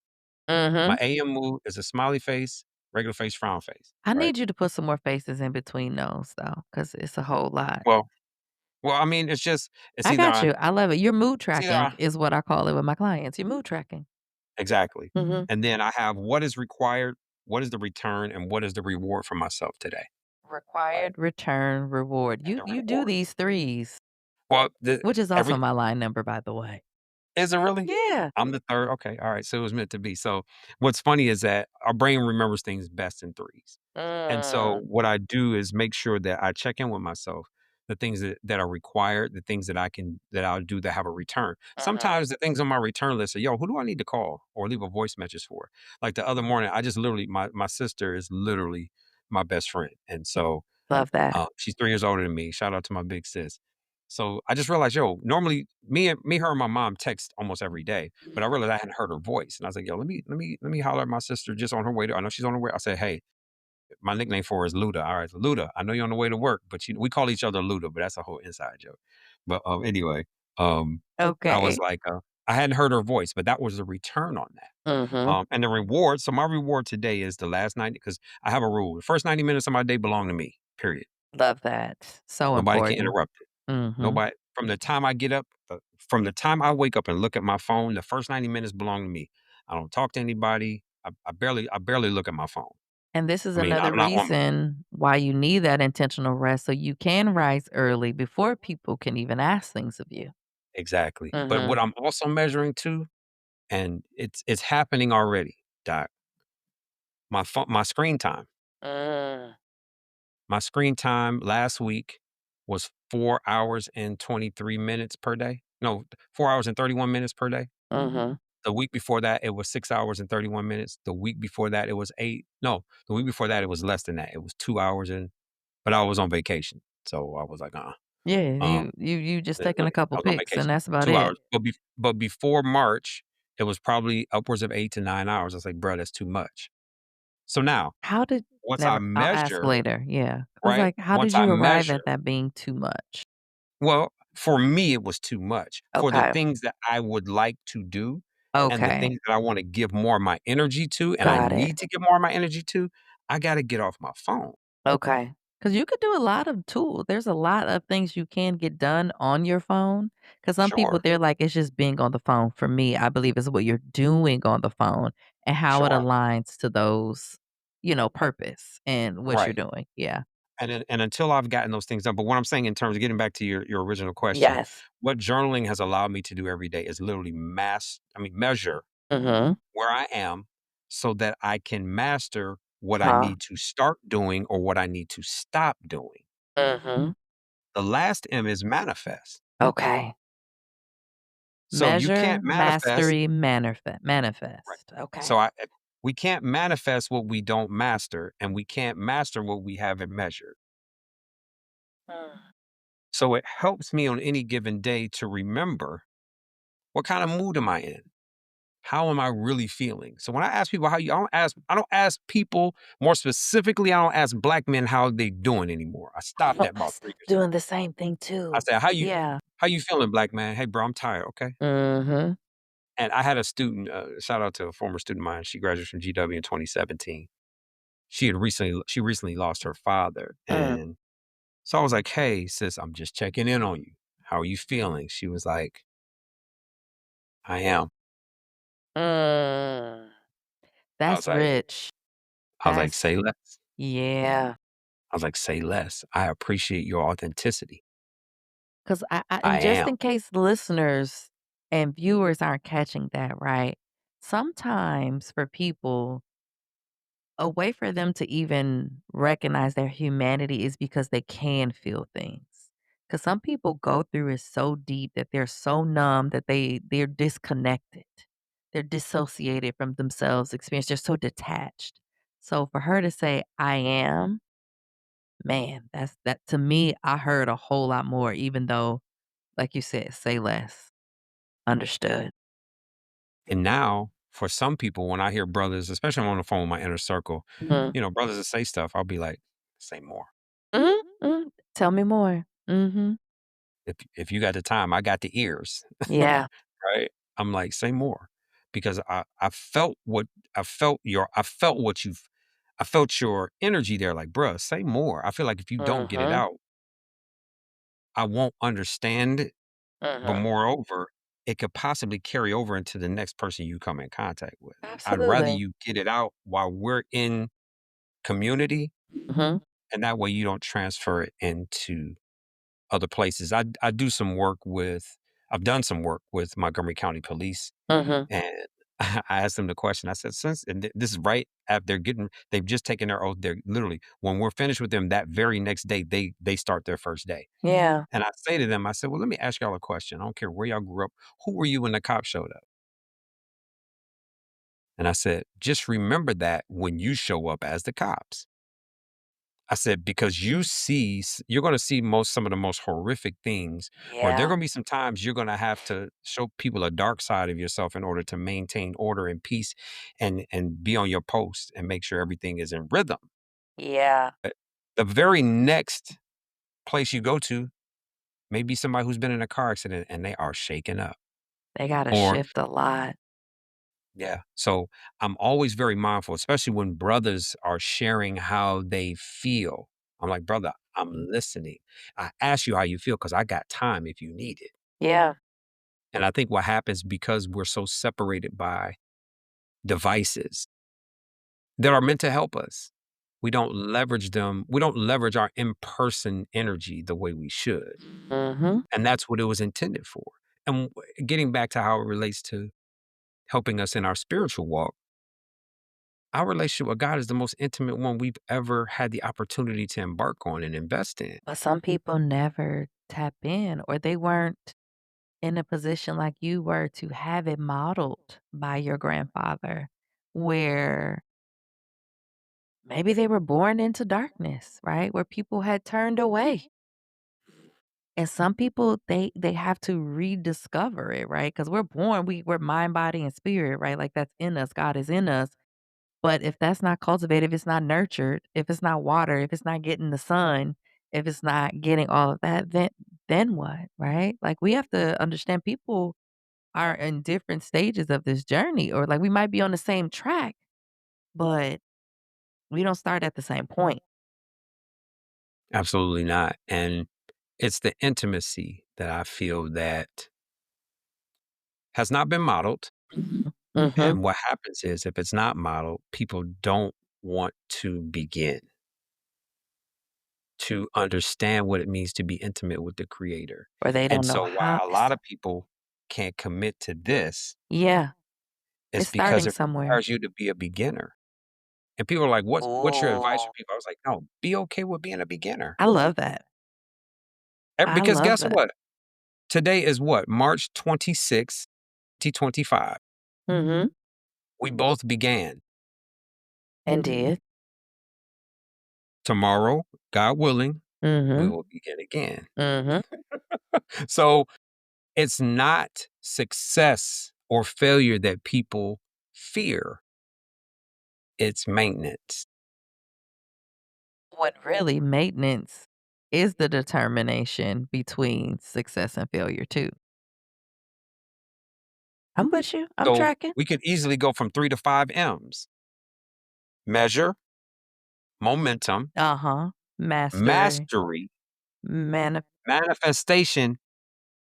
My Mhm. AM mood is a smiley face, regular face, frown face, I right? need you to put some more faces in between those, though, because it's a whole lot. Well, I mean, it's I either got you. I love it. You're mood it's either tracking is what I call it with my clients. You're mood tracking. exactly. Mhm. And then I have what is required, what is the return, and what is the reward for myself today, right? Required, return, reward. And You the you do reward. these threes. Well, the which is also every my line number, by the way. is it really? Yeah. I'm the 3rd? Okay, alright, so it was meant to be. So, what's funny is that our brain remembers things best in threes. And so, Mm, what I do is make sure that I check in with myself, the things that are required, the things that I'll do that have a return. mhm. Sometimes the things on my return list are, "Yo, who do I need to call or leave a voice message for?" Like, the other morning, I just literally my sister is literally my best friend, and so Love that. she's 3 years older than me. Shout out to my big sis. So I just realized, yo, normally me, her, and my mom text almost every day, but I realized I hadn't heard her voice, and I was like, yo, let me holler at my sister just on her way to. I know she's on her way. I said, hey, my nickname for her is Luda. All right, so Luda, I know you're on the way to work, but we call each other Luda, but that's a whole inside joke. But anyway, I was Okay. like, I hadn't heard her voice, but that was a return on that. Mhm. And the reward. So my reward today is the last 90 because I have a rule. The first 90 minutes of my day belong to me. Period. Love that. So Nobody can important. interrupt it. Mhm. Nobody from the time I get up, from the time I wake up and look at my phone, the first 90 minutes belong to me. I don't talk to anybody. I barely look at my phone. And this is I mean, another I'm not on reason why you need that intentional rest so you can rise early before people can even ask things of you. exactly. But what Mhm. I'm also measuring too, and it's happening already, Doc, my screen time. Mm. My screen time last week was 4 hours and 23 minutes per day. No, 4 hours and 31 minutes per day. Mhm. The week before that, it was 6 hours and 31 minutes. The week before that, it was 8 no, the week before that, it was less than that. It was 2 hours and but I was on vacation, so I was like, Yeah, Um, you just I taking a couple was on pics and vacation, that's about 2 it. hours, but before March, it was probably upwards of 8 to 9 hours. I was like, "Bro, that's too much." So now, How did once I never I'll ask measure, later, yeah. I was right? like, how Once did I you arrive measure at that being too much? well, for me, it was too much. For the Okay. things that I would like to do and the Okay. things that I wanna give more of my energy to, and I Got it. need to give more of my energy to, I gotta get off my phone. Okay. Because you could do a lot of tools. There's a lot of things you can get done on your phone. Because some people, Sure, they're like, "It's just being on the phone." For me, I believe it's what you're doing on the phone and how it sure. aligns to those, purpose and what you're Right. doing. Yeah. And until I've gotten those things done, but what I'm saying in terms of getting back to your original question, Yes. what journaling has allowed me to do every day is literally measure Mhm. where I am so that I can master what I Huh. need to start doing or what I need to stop doing. Mhm. The last M is manifest. Okay. So you Measure, can't manifest, mastery, right. manifest. So Okay. we can't manifest what we don't master, and we can't master what we haven't measured. Mm. So it helps me on any given day to remember what kind of mood am I in? How am I really feeling? So when I ask people how you, I don't ask people more specifically. I don't ask black men how they doing anymore. I stopped that I about 3 years doing ago. the same thing I too. said, Yeah. how you feeling, black man? Hey, bro, I'm tired. Okay. Mhm. And I had a student. Shout out to a former student of mine. She graduated from GW in 2017. She recently lost her father, Mm. and so I was like, "Hey, sis, I'm just checking in on you. How are you feeling?" She was like, "I am." Mm. I That's was like, rich. That's "Say less." yeah. I was like, "Say less. I appreciate your authenticity. 'Cause I I and just am." in case listeners and viewers aren't catching that, right? Sometimes for people, a way for them to even recognize their humanity is because they can feel things. Because some people go through it so deep that they're so numb that they're disconnected. They're dissociated from themselves experience. They're so detached. So for her to say, "I am," man, that to me, I heard a whole lot more, even though, like you said, say less. Understood. And now, for some people, when I hear brothers, especially when I'm on the phone with my inner circle, Mhm. brothers that say stuff, I'll be like, "Say more. Mhm, mhm. Tell me more. Mhm. If you got the time, I got the ears." Yeah. Right? I'm like, "Say more." Because I felt your energy there, like, "Bruh, say more." I feel like if you don't get it Mhm, out, I won't understand it, but mhm. moreover, it could possibly carry over into the next person you come in contact with. I'd rather Absolutely. you get it out while we're in community, Mhm. and that way you don't transfer it into other places. I do some work with I've done some work with Montgomery County Police, Mhm. and I asked them the question. I said, "Since," and this is right after they've just taken their oath. They're literally, when we're finished with them that very next day, they start their first day. Yeah, And I say to them, I said, "Well, let me ask y'all a question. I don't care where y'all grew up. Who were you when the cops showed up?" And I said, "Just remember that when you show up as the cops." I said, "Because you're gonna see some of the most horrific things, or there are yeah, gonna be some times you're gonna have to show people a dark side of yourself in order to maintain order and peace and be on your post and make sure everything is in rhythm. yeah. The very next place you go to may be somebody who's been in a car accident and they are shaken up." They gotta Or shift a lot. yeah. So I'm always very mindful, especially when brothers are sharing how they feel. I'm like, "Brother, I'm listening. I ask you how you feel because I got time if you need it." Yeah. And I think what happens because we're so separated by devices that are meant to help us, we don't leverage them. We don't leverage our in person energy the way we should. Mhm. And that's what it was intended for. And getting back to how it relates to helping us in our spiritual walk, our relationship with God is the most intimate one we've ever had the opportunity to embark on and invest in. But some people never tap in, or they weren't in a position like you were to have it modeled by your grandfather, where maybe they were born into darkness, right? Where people had turned away. And some people, they have to rediscover it, right? Because we're born, we're mind, body, and spirit, right? Like that's in us. God is in us. But if that's not cultivated, if it's not nurtured, if it's not water, if it's not getting the sun, if it's not getting all of that, then what, right? Like we have to understand people are in different stages of this journey, or like we might be on the same track, but we don't start at the same point. Absolutely not. And it's the intimacy that I feel that has not been modeled. Mhm. Mhm. And what happens is if it's not modeled, people don't want to begin to understand what it means to be intimate with the creator. Or they And don't know so why how a lot of people can't commit to this yeah, is it's because starting it somewhere. requires you to be a beginner. And people are like, what's your advice for Oh, people? I was like, no, be okay with being a beginner. I love that. I Because love guess that. what? Today is what? March 26th, 2025. Mhm. We both began. And did. Tomorrow, God willing, we Mhm. will begin again. Mhm. So it's not success or failure that people fear, it's maintenance. When really maintenance is the determination between success and failure too. I'm with you. I'm So tracking. we could easily go from 3 to 5 M's: measure, momentum, Uh-huh. Mastery. mastery, Manif manifestation,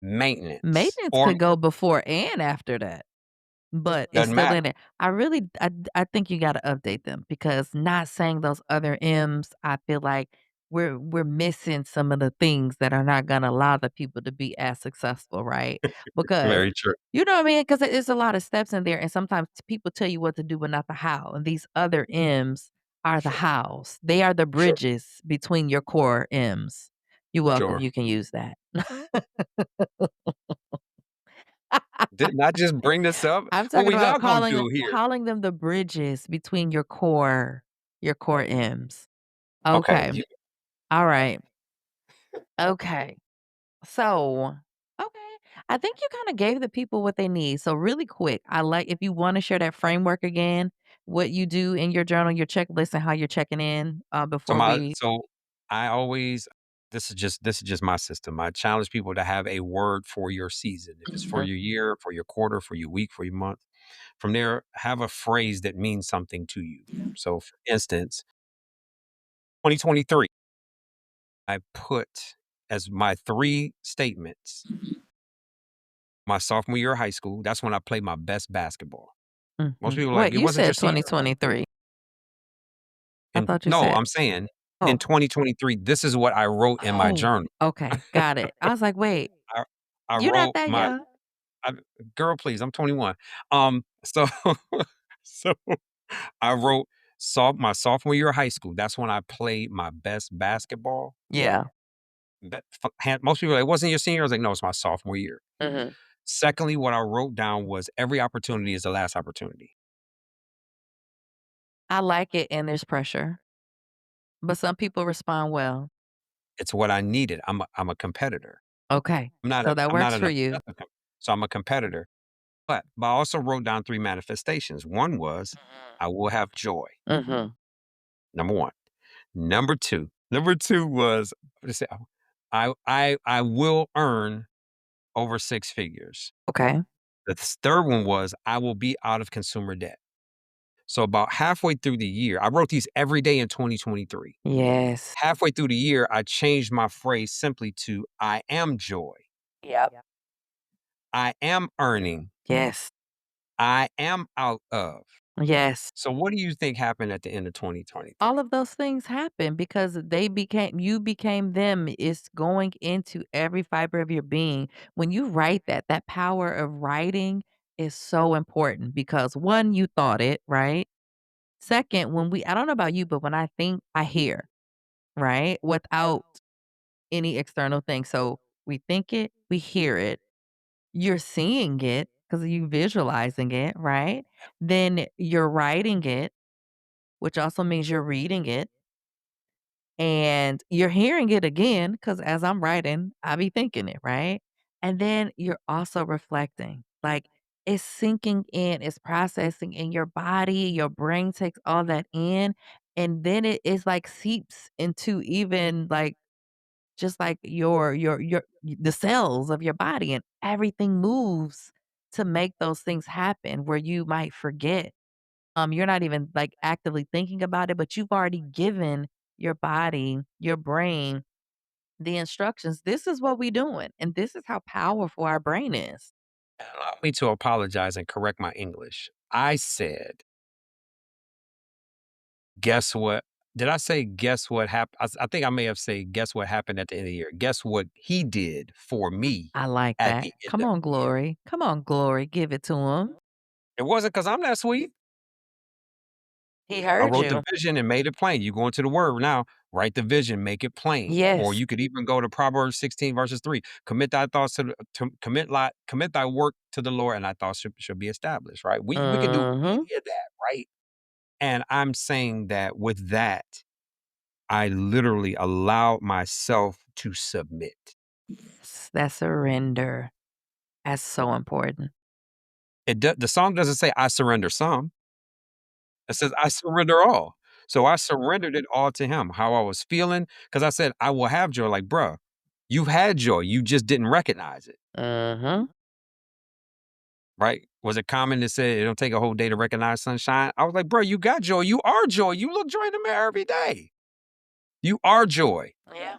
maintenance, Maintenance or could go before and after that. But it's doesn't still in matter. it. I think you gotta update them, because not saying those other M's, I feel like we're missing some of the things that are not gonna allow the people to be as successful, right? Because Very true. you know what I mean? Because there's a lot of steps in there, and sometimes people tell you what to do, but not the how, and these other M's are the Sure, hows. They are the sure, bridges between your core M's. You're welcome, sure. you can use that. Didn't I just bring this up? I'm What talking we about not gonna do here. calling them the bridges between your core M's. Okay, Okay. All right. Okay. So, okay. I think you kinda gave the people what they need. So really quick, I like if you wanna share that framework again, what you do in your journal, your checklist, and how you're checking in, so before my we so I always this is just my system. I challenge people to have a word for your season. If it's for Mhm, your year, for your quarter, for your week, for your month. From there, have a phrase that means something to you. So for instance, 2023, I put as my 3 statements, my sophomore year of high school, that's when I played my best basketball. Most mhm. people are like, Wait, "It you wasn't your said senior?" 2023. I And thought you no, said I'm saying in Oh, 2023, this is what I wrote in my oh, journal. okay, got it. I was like, "Wait, I I you're not wrote that my young." I girl, please, I'm 21. So so I wrote my sophomore year of high school. That's when I played my best basketball. Yeah. Most people are like, "Wasn't your senior?" I was like, "No, it's my sophomore year." Mhm. Secondly, what I wrote down was every opportunity is the last opportunity. I like it and there's pressure, but some people respond well. It's what I needed. I'm a competitor. Okay, so that I'm not works an for you. obsessive so I'm a competitor. But I also wrote down 3 manifestations. One was, I will have joy, Mhm. number 1. Number 2 was, what did I say? I will earn over 6 figures. Okay. The 3rd one was, I will be out of consumer debt. So about halfway through the year, I wrote these every day in 2023. Yes. Halfway through the year, I changed my phrase simply to, I am joy. Yep. I am earning. Yes. I am out of. Yes. So what do you think happened at the end of 2023? All of those things happen because you became them. It's going into every fiber of your being. When you write that power of writing is so important because one, you thought it, right? Second, I don't know about you, but when I think, I hear, right? Without any external thing. So we think it, we hear it. You're seeing it because you visualizing it, right? Then you're writing it, which also means you're reading it. And you're hearing it again because as I'm writing, I be thinking it, right? And then you're also reflecting. Like it's sinking in, it's processing in your body, your brain takes all that in. And then it is like seeps into even like just like the cells of your body and everything moves to make those things happen where you might forget. You're not even, like, actively thinking about it, but you've already given your body, your brain, the instructions, "This is what we doing, and this is how powerful our brain is." Allow me to apologize and correct my English. I said, guess what? Did I say guess what happened? I think I may have said guess what happened at the end of the year. Guess what he did for me I like at that. the end Come of on, the year. Glory. Come on, Glory, give it to him. It wasn't because I'm that sweet. He I heard wrote the you. vision and made it plain. You go into the word now, write the vision, make it plain. Or Yes. you could even go to Proverbs 16 verses 3. Commit thy thoughts commit thy work to the Lord, and thy thoughts should be established. Right? We can do Mhm. any of that, right? And I'm saying that with that, I literally allowed myself to submit. That surrender. That's so important. The song doesn't say I surrender some. It says I surrender all. So I surrendered it all to him. How I was feeling, because I said I will have joy. Like, bruh, you've had joy. You just didn't recognize it. Mhm. Right? Was it common to say it don't take a whole day to recognize sunshine? I was like, bro, you got joy. You are joy. You look joy in the mirror every day. You are joy. Yeah.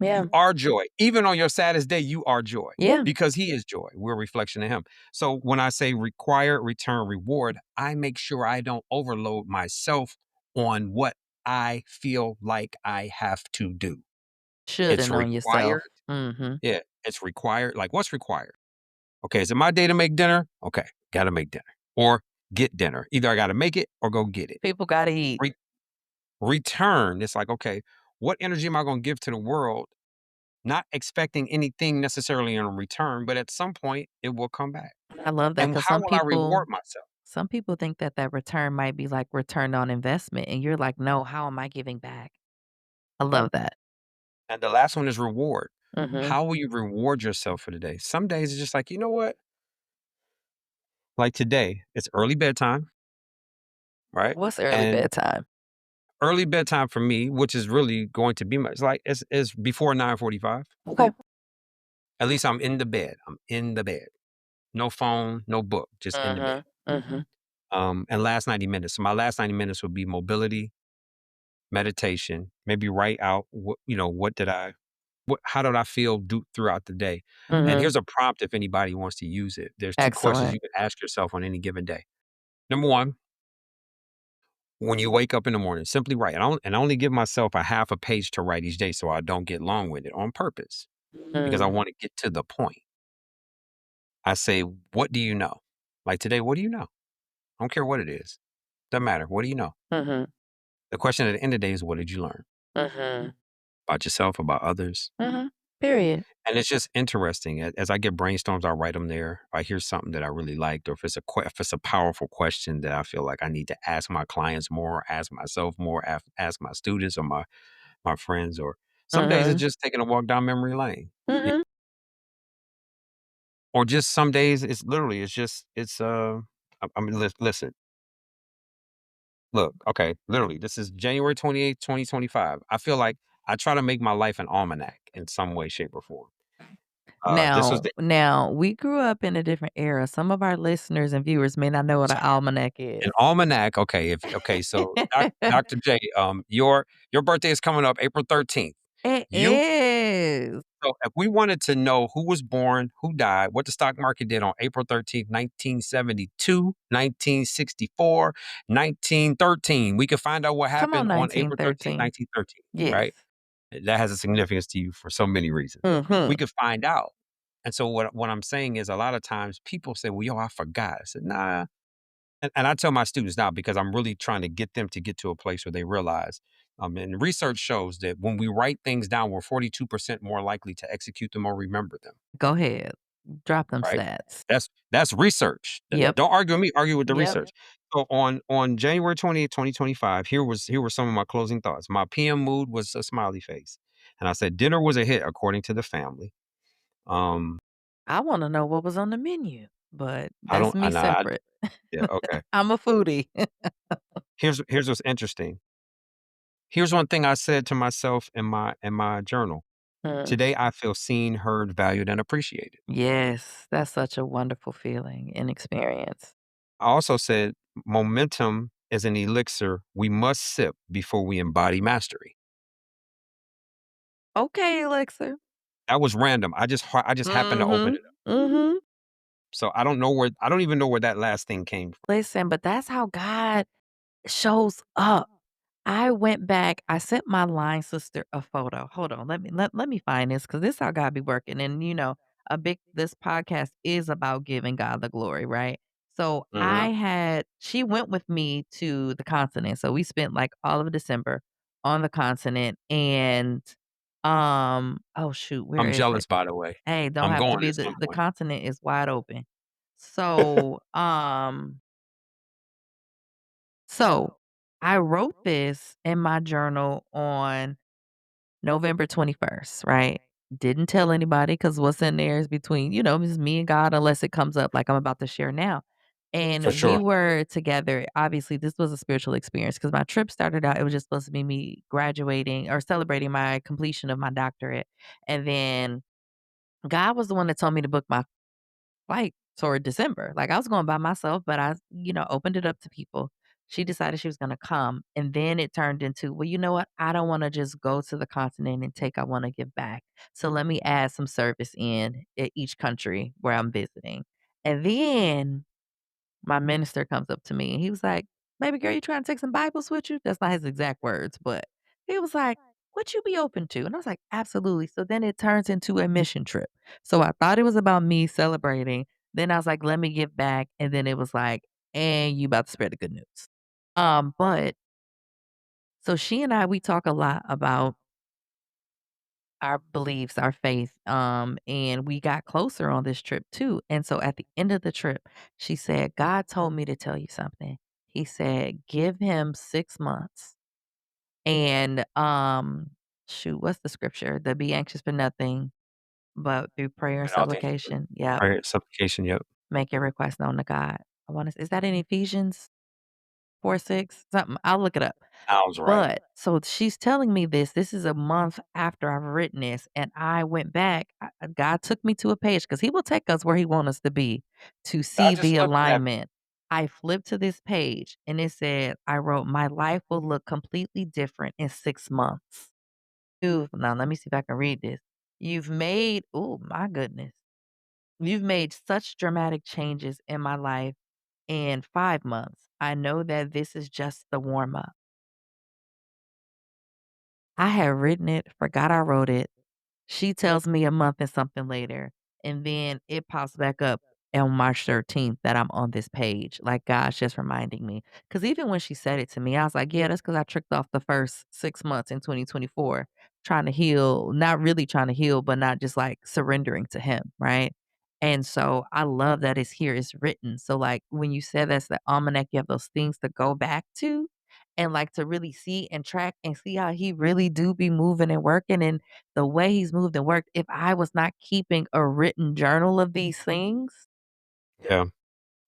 You Yeah. are joy. Even on your saddest day, you are joy Yeah. because he is joy. We're a reflection of him. So when I say require, return, reward, I make sure I don't overload myself on what I feel like I have to do. It's Shouldn't on required. yourself. Mhm. Yeah, it's required. Like, what's required? Okay, is it my day to make dinner? Okay, got to make dinner or get dinner. Either I got to make it or go get it. People gotta eat. Re- Return. It's like, okay, what energy am I going to give to the world? Not expecting anything necessarily in return, but at some point it will come back. I love that And because how will I reward myself? some people think that that return might be like return on investment, and you're like, "No, how am I giving back?" I Yep. love that. And the last one is reward. Mhm. How will you reward yourself for the day? Some days it's just like, you know what? Like today, it's early bedtime, right? What's early And bedtime? early bedtime for me, which is really going to be it's like it's before 9:45. Okay. At least I'm in the bed. I'm in the bed. No phone, no book, just in the bed. Mhm. Mhm. And last 90 minutes. So my last 90 minutes would be mobility, meditation, maybe write out how did I feel throughout the day? And Mhm. here's a prompt if anybody wants to use it. There's 2 questions Excellent. you can ask yourself on any given day. Number 1, When you wake up in the morning, simply write. And I only give myself a half a page to write each day so I don't get long-winded on purpose because I Mm, want to get to the point. I say, "What do you know?" Like today, what do you know? I don't care what it is. Doesn't matter. What do you know? mhm, The question at the end of the day is, what did you learn mhm, about yourself, about others? mhm. Period. And it's just interesting. As I get brainstorms, I write them there. If I hear something that I really liked, or if it's a powerful question that I feel like I need to ask my clients more, ask myself more, ask my students or my friends, or some days it's Mhm, just taking a walk down memory lane. Y- mhm. Or just some days it's literally it's just it's I mean listen, look, okay, literally this is January 28th, 2025. I feel like I try to make my life an almanac in some way, shape, or form. This was Now, we grew up in a different era. Some of our listeners and viewers may not know what an almanac an is. almanac, okay, if okay, so Dr. J, your birthday is coming up April 13th. It You is. So if we wanted to know who was born, who died, what the stock market did on April 13th, 1972, 1964, 1913, we could find out what Come on, happened on April 13th, 1913. 1913, Yes. right? That has a significance to you for so many reasons. Mhm. We could find out. And so what I'm saying is a lot of times people say, "Well, yo, I forgot." I said, "Nah." And I tell my students now because I'm really trying to get them to get to a place where they realize, and research shows that when we write things down, we're 42% more likely to execute them or remember them, Go ahead. Drop them right? stats. That's research. Yep. Don't argue with me, argue with the Yep. research. So on January 20th, 2025, here were some of my closing thoughts. My PM mood was a smiley face. And I said dinner was a hit according to the family. Um, I wanna know what was on the menu, but I that's don't me I separate. yeah, okay. I'm a foodie. Here's what's interesting. Here's one thing I said to myself in my journal. Mm. Today I feel seen, heard, valued, and appreciated. Yes, that's such a wonderful feeling and experience. I also said momentum is an elixir we must sip before we embody mastery. Okay, Elixir. That was random. I just happened to open Mhm. it up. Mhm. So I don't even know where that last thing came from. Listen, but that's how God shows up. I went back, I sent my line sister a photo. Hold on, let me find this because this how God be working. And a big this podcast is about giving God the glory, right? So Mhm. she went with me to the continent. So we spent like all of December on the continent and oh shoot, where I'm is it? jealous, by the way. Hey, don't I'm have to going be at some the point. continent is wide open. So so I wrote this in my journal on November 21st, right? Didn't tell anybody because what's in there is between, just me and God, unless it comes up like I'm about to share now. For And we sure. were together. Obviously, this was a spiritual experience because my trip started out, it was just supposed to be me graduating or celebrating my completion of my doctorate. And then God was the one that told me to book my flight toward December. Like, I was going by myself, but I, opened it up to people. She decided she was gonna come, and then it turned into, "Well, you know what? I don't wanna just go to the continent and take, I wanna give back. So let me add some service in at each country where I'm visiting." And then my minister comes up to me and he was like, "Baby girl, you trying to take some Bibles with you?" That's not his exact words, but he was like, "What you be open to?" And I was like, "Absolutely." So then it turns into a mission trip. So I thought it was about me celebrating. Then I was like, "Let me give back." And then it was like, "And you about to spread the good news." But so she and I, we talk a lot about our beliefs, our faith, and we got closer on this trip too. And so at the end of the trip, she said, "God told me to tell you something." He said, "Give him 6 months and, shoot, what's the scripture? The be anxious for nothing, but through prayer and And all things supplication." Yep. prayer, supplication, yep. "Make your request known to God." Is that in Ephesians 4:6? Something. I'll look it up. Sounds right. But so she's telling me this is a month after I've written this, and I went back. God took me to a page because He will take us where He wants us to be to I see just the looked at alignment. I flipped to this page and it said, I wrote, "My life will look completely different in 6 months." Now let me see if I can read this. Oh my goodness. "You've made such dramatic changes in my life. in 5 months. I know that this is just the warm up. I had written it, forgot I wrote it. She tells me a month and something later, and then it pops back up on March 13th that I'm on this page. Like, God's just reminding me. Because even when she said it to me, I was like, yeah, that's because I tricked off the first 6 months in 2024, trying to heal, not really trying to heal, but not just like surrendering to Him. Right. And so I love that it's here, it's written. So, like, when you said that's the almanac, you have those things to go back to and like to really see and track and see how He really do be moving and working. And the way He's moved and worked, if I was not keeping a written journal of these things, Yeah.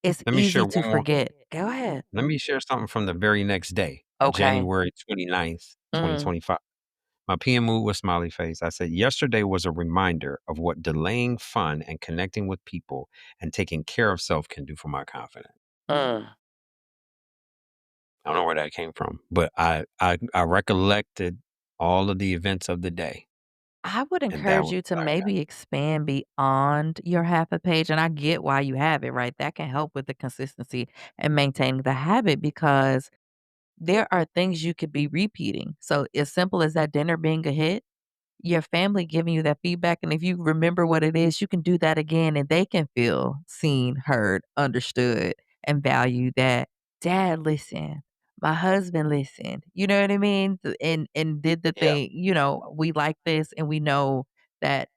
it's Let me share easy to one more. forget. Go ahead. Let me share something from the very next day, Okay. January 29th, Mm. 2025. My PM mood was smiley face. I said, yesterday was a reminder of what delaying fun and connecting with people and taking care of self can do for my confidence. Mm. I don't know where that came from, but I recollected all of the events of the day, I would and that encourage was you to what I got. maybe expand beyond your half a page, and I get why you have it, right? That can help with the consistency and maintaining the habit because there are things you could be repeating. So, as simple as that dinner being a hit, your family giving you that feedback, and if you remember what it is, you can do that again, and they can feel seen, heard, understood, and valued that, "Dad listened. My husband listened." You know what I mean? And did the Yeah, thing, "We like this, and we know that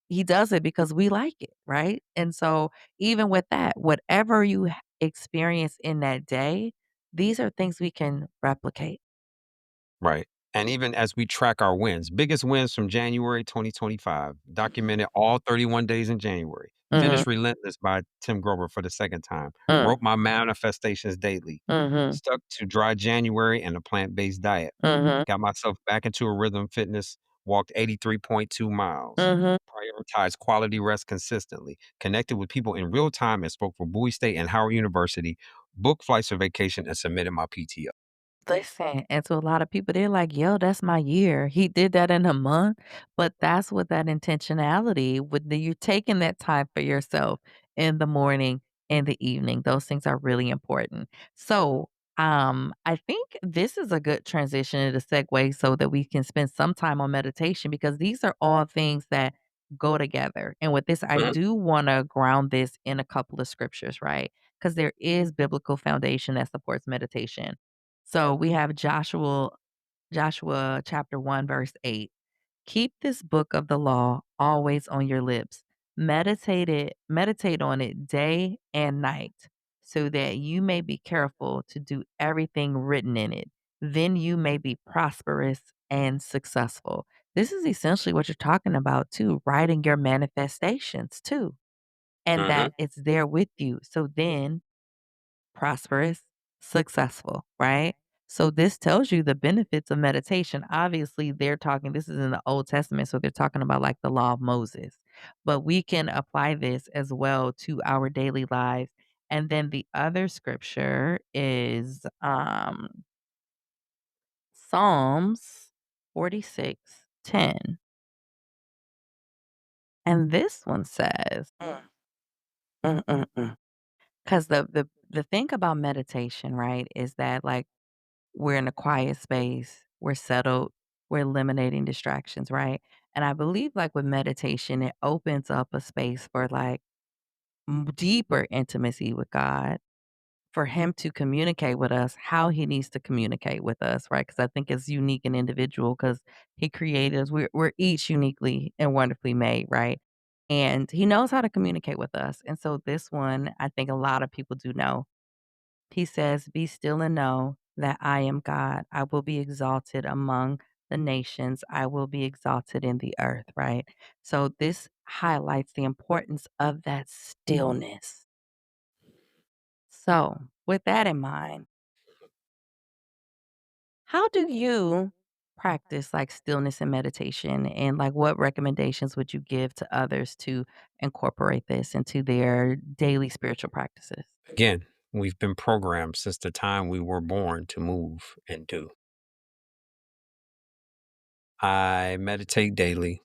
he does it because we like it," right? And so, even with that, whatever you experience in that day, these are things we can replicate. right. And even as we track our wins, biggest wins from January 2025, documented all 31 days in January. Mhm, Finished Relentless by Tim Grover for the second time. mm, Wrote my manifestations daily. mhm, Stuck to dry January and a plant-based diet. mhm, Got myself back into a rhythm fitness, walked 83.2 miles. mhm. Prioritized quality rest consistently. Connected with people in real time and spoke for Bowie State and Howard University. Booked flights for vacation and submitted my PTO. Listen, and to a lot of people, they're like, "Yo, that's my year." He did that in a month, but that's what that intentionality with you're taking that time for yourself in the morning and the evening. Those things are really important. So, I think this is a good transition and a segue so that we can spend some time on meditation because these are all things that go together. And with this, I Mhm. do want to ground this in a couple of scriptures, right? Because there is biblical foundation that supports meditation. So we have Joshua chapter 1 verse 8. Keep this book of the law always on your lips. Meditate on it day and night so that you may be careful to do everything written in it. Then you may be prosperous and successful. This is essentially what you're talking about too, writing your manifestations too, and Mhm. that it's there with you. So then prosperous, successful, right? So this tells you the benefits of meditation. Obviously, they're talking, this is in the Old Testament, so they're talking about like the law of Moses. But we can apply this as well to our daily lives. And then the other scripture is Psalms 46:10. And this one says, because the thing about meditation, right, is that like we're in a quiet space, we're settled, we're eliminating distractions, right? And I believe like with meditation, it opens up a space for like deeper intimacy with God, for him to communicate with us how he needs to communicate with us, right? Because I think it's unique and individual because he created us. We're each uniquely and wonderfully made, right? And he knows how to communicate with us. And so this one, I think a lot of people do know. He says, "Be still and know that I am God. I will be exalted among the nations. I will be exalted in the earth," right? So this highlights the importance of that stillness. So, with that in mind, how do you practice like stillness and meditation? And like, what recommendations would you give to others to incorporate this into their daily spiritual practices? Again, we've been programmed since the time we were born to move and do. I meditate daily.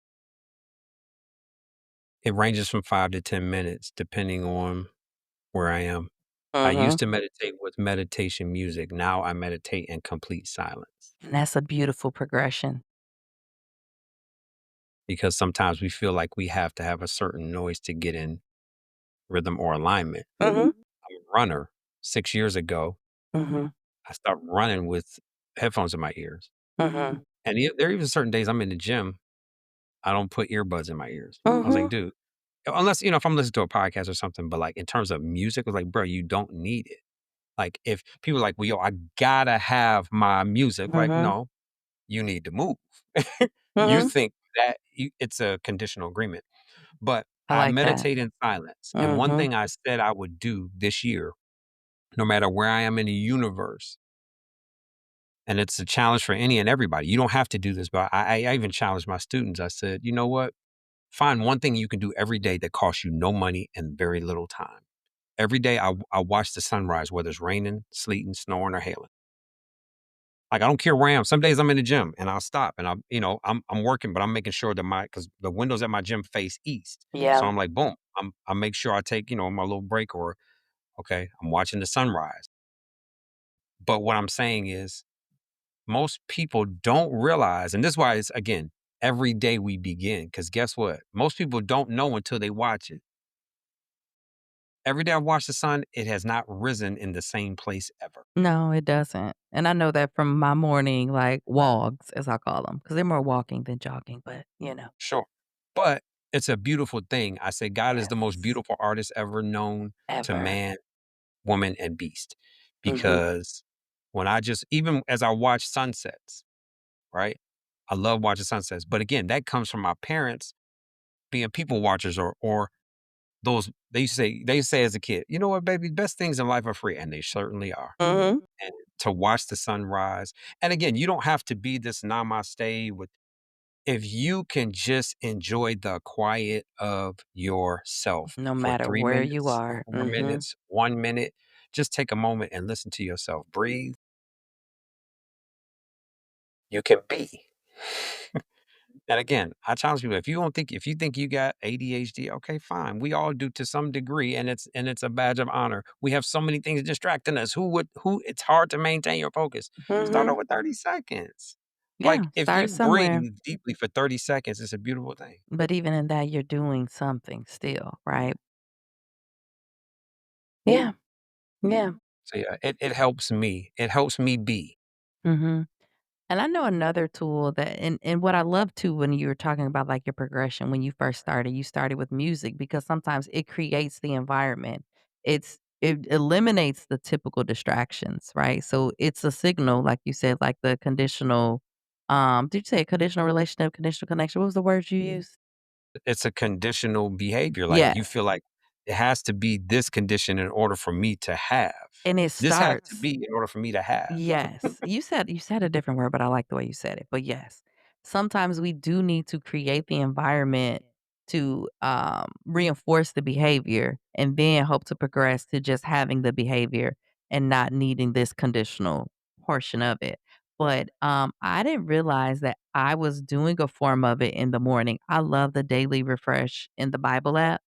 It ranges from 5 to 10 minutes depending on where I am. I used Mhm. to meditate with meditation music. Now I meditate in complete silence And that's a beautiful progression. because sometimes we feel like we have to have a certain noise to get in rhythm or alignment. Mhm. I'm a runner. 6 years ago, Mhm. I stopped running with headphones in my ears. Mhm. And there are even certain days I'm in the gym, I don't put earbuds in my ears. I was like, Mhm. dude, unless, if I'm listening to a podcast or something, but like in terms of music, I was like, bro, you don't need it. Like if people are like, well, yo, I gotta have my music. Like, Mhm. no, you need to move. You Mhm. think that it's a conditional agreement. But I I like that. meditate in silence. And one Mhm. thing I said I would do this year, no matter where I am in the universe, and it's a challenge for any and everybody. You don't have to do this, but I even challenged my students. I said, you know what? Find one thing you can do every day that costs you no money and very little time. Every day I watch the sunrise, whether it's raining, sleeting, snowing, or hailing. Like I don't care where I am. Some days I'm in the gym and I'll stop and I'm working, but I'm making sure that because the windows at my gym face east. So Yeah. I'm like, boom, I make sure I take, my little break or okay, I'm watching the sunrise. But what I'm saying is most people don't realize, and this is why it's again, every day we begin. Because guess what? Most people don't know until they watch it. Every day I watch the sun, it has not risen in the same place ever. No, it doesn't. And I know that from my morning, like, wogs, as I call them, because 'cause they're more walking than jogging, but, Sure. But it's a beautiful thing. I say God is the most yes, beautiful artist ever known to ever. man, woman, and beast. Mhm. Because when I just, even as I watch sunsets, right? I love watching sunsets. But again, that comes from my parents being people watchers or those they used to say as a kid, you know what, baby, best things in life are free. And they certainly are. Mhm. And to watch the sunrise. And again, you don't have to be this namaste with if you can just enjoy the quiet of yourself No for matter 3 where you minutes, are. 4 Mhm. minutes, 1 minute, just take a moment and listen to yourself. Breathe. You can be. And again, I challenge people, if you think you got ADHD, okay, fine. We all do to some degree, and it's a badge of honor. We have so many things distracting us. Who it's hard to maintain your focus. Start Mhm. over 30 seconds. Yeah, Like if start you somewhere. breathe deeply for 30 seconds, it's a beautiful thing. But even in that, you're doing something still, right? Yeah. Yeah. So yeah, it helps me. It helps me be. Mhm. And I know another tool that and what I love too when you were talking about, like, your progression when you started with music because sometimes it creates the environment. It eliminates the typical distractions, right? So it's a signal, like you said, like the conditional, did you say conditional relationship, conditional connection? What was the word you used? It's a conditional behavior. Like you Yes. feel like it has to be this condition in order for me to have. And it This has to starts be in order for me to have. yes. You said a different word, but I like the way you said it. But yes, sometimes we do need to create the environment to reinforce the behavior and then hope to progress to just having the behavior and not needing this conditional portion of it. But I didn't realize that I was doing a form of it in the morning. I love the daily refresh in the Bible app.